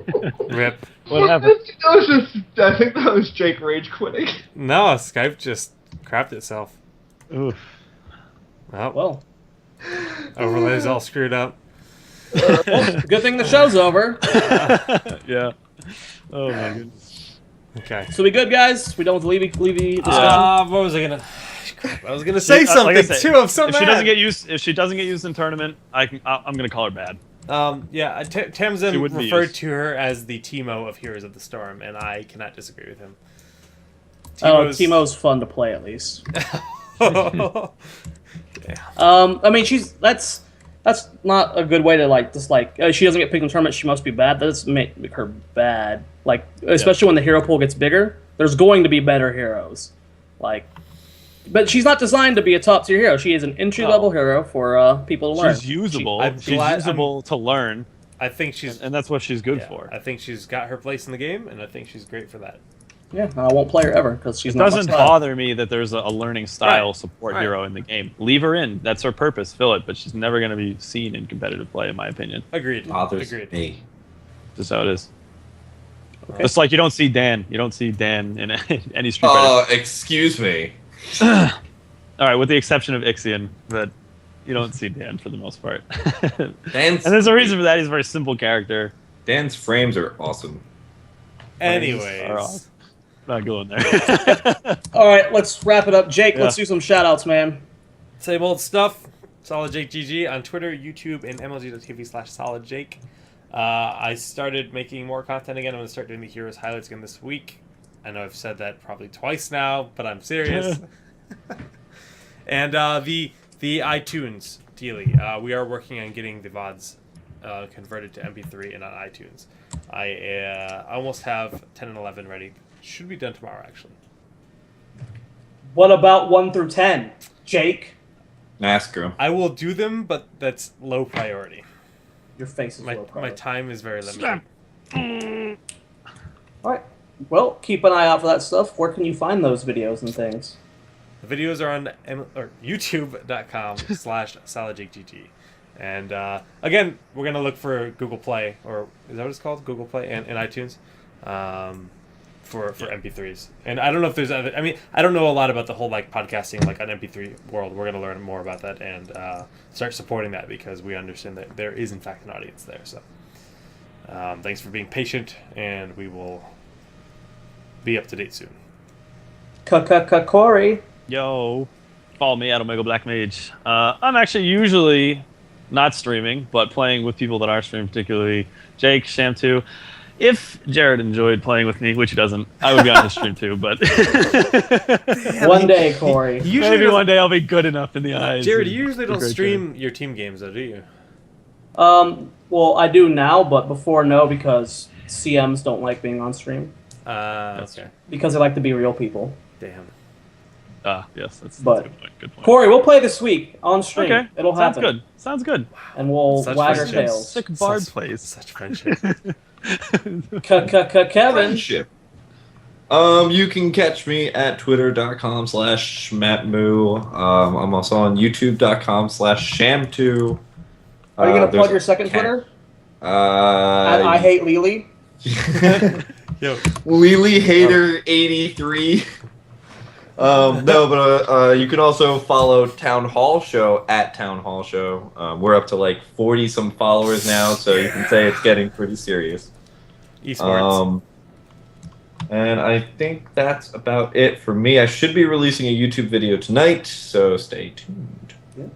Rip.
What happened?
I think that was Jake rage quitting.
No, Skype just crapped itself.
Oof.
Well.
Overlay's all screwed up.
Good thing the show's over.
Yeah. Oh my goodness.
Okay.
So we good, guys? We done with the Lili discussion?
What was I gonna? Crap, I was gonna say
Like
something
I said,
too. I'm so
if
mad.
she doesn't get used in tournament, I'm gonna call her bad.
Yeah, Tamsin
She wouldn't be
referred
used.
to her as the Teemo of Heroes of the Storm, and I cannot disagree with him.
Teemo's fun to play at least. I mean, that's not a good way to like just like she doesn't get picked in tournament. She must be bad. That doesn't make her bad. Like especially when the hero pool gets bigger, there's going to be better heroes. Like, but she's not designed to be a top tier hero. She is an entry level hero for people to learn.
She's usable. She's
glad-
usable to learn,
I think she's
and that's what she's good
yeah,
for.
I think she's got her place in the game, and I think she's great for that.
Yeah, and I won't play her ever because she's
It
not
doesn't
my style.
bother me that there's a learning style
Right.
support
Right.
hero in the game. Leave her in. That's her purpose. Fill it. But she's never going to be seen in competitive play, in my opinion.
Agreed.
Bothers
Agreed.
me.
Just how it is.
Okay.
Just like you don't see Dan. You don't see Dan in any Street Fighter.
Excuse me.
All right, with the exception of Ixion, but you don't see Dan for the most part.
Dan's,
And there's a reason for that. He's a very simple character.
Dan's frames are awesome.
Anyways,
Are off. Not going there.
All right, let's wrap it up. Jake,
Yeah.
let's do some shout outs, man.
same old stuff. Solid Jake GG on Twitter, YouTube, and MLG.TV/SolidJake. I started making more content again. I'm going to start doing the Heroes highlights again this week. I know I've said that probably twice now, but I'm serious. And the iTunes dealie. We are working on getting the VODs converted to MP3 and on iTunes. I almost have 10 and 11 ready. Should be done tomorrow, actually.
What about 1 through 10, Jake?
Ask him.
I will do them, but that's low priority.
Your face is
My
low priority.
time is very limited.
All right. Well, keep an eye out for that stuff. Where can you find those videos and things?
The videos are on youtube.com/SolidJakeGG. And again, we're going to look for Google Play, or is that what it's called? Google Play and iTunes for MP3s. And I don't know if there's other, I mean, I don't know a lot about the whole like podcasting like on MP3 world. We're going to learn more about that and start supporting that because we understand that there is in fact an audience there. So thanks for being patient, and we will be up to date soon.
Corey.
Yo, follow me at Omega Black Mage. I'm actually usually not streaming, but playing with people that are streaming, particularly Jake, Sham2. If Jared enjoyed playing with me, which he doesn't, I would be on his stream too, but
One day, Corey.
maybe one day I'll be good enough in the eyes.
Jared,
and
you usually
be
don't
great
stream your team games, though, do you?
Well, I do now, but before, no, because CMs don't like being on stream.
Okay.
Because they like to be real people.
Damn.
Yes, that's
But-
a good point. Good point.
Corey, we'll play this week on stream.
Okay,
It'll
sounds
happen.
good. Sounds good.
And we'll
Such
wag our
friendship.
tails.
Sick Bard
Such-
plays.
Such friendship.
Kevin.
Friendship. You can catch me at twitter.com/schmatmoo. I'm also on youtube.com/sham2.
Are you going to plug
there's
your second
cat-
Twitter? I hate Lili.
Yo,
Lili Hater 83. No, but you can also follow Town Hall Show at Town Hall Show. We're up to like 40 some followers now, so you can say it's getting pretty serious.
esports.
Um,
And I think that's about it for me. I should be releasing a YouTube video tonight, so stay tuned.
You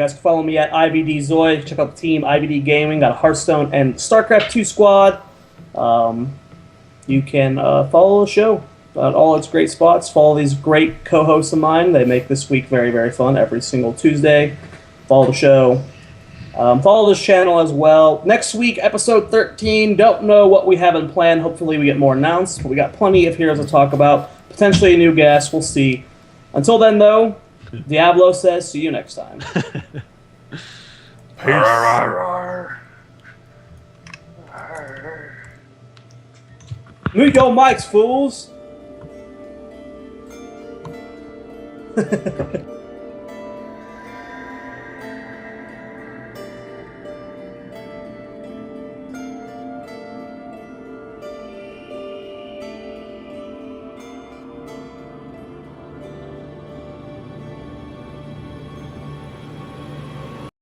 guys can follow me at IBD Zoy. Check out the team, IBD Gaming. Got a Hearthstone and StarCraft 2 squad. You can follow the show on all its great spots. Follow these great co-hosts of mine. They make this week very, very fun every single Tuesday. Follow the show. Follow this channel as well. Next week, episode 13. Don't know what we have in plan. Hopefully we get more announced. But we got plenty of heroes to talk about. Potentially a new guest. We'll see. Until then, though, Diablo says, see you next time. Mute your mics, fools!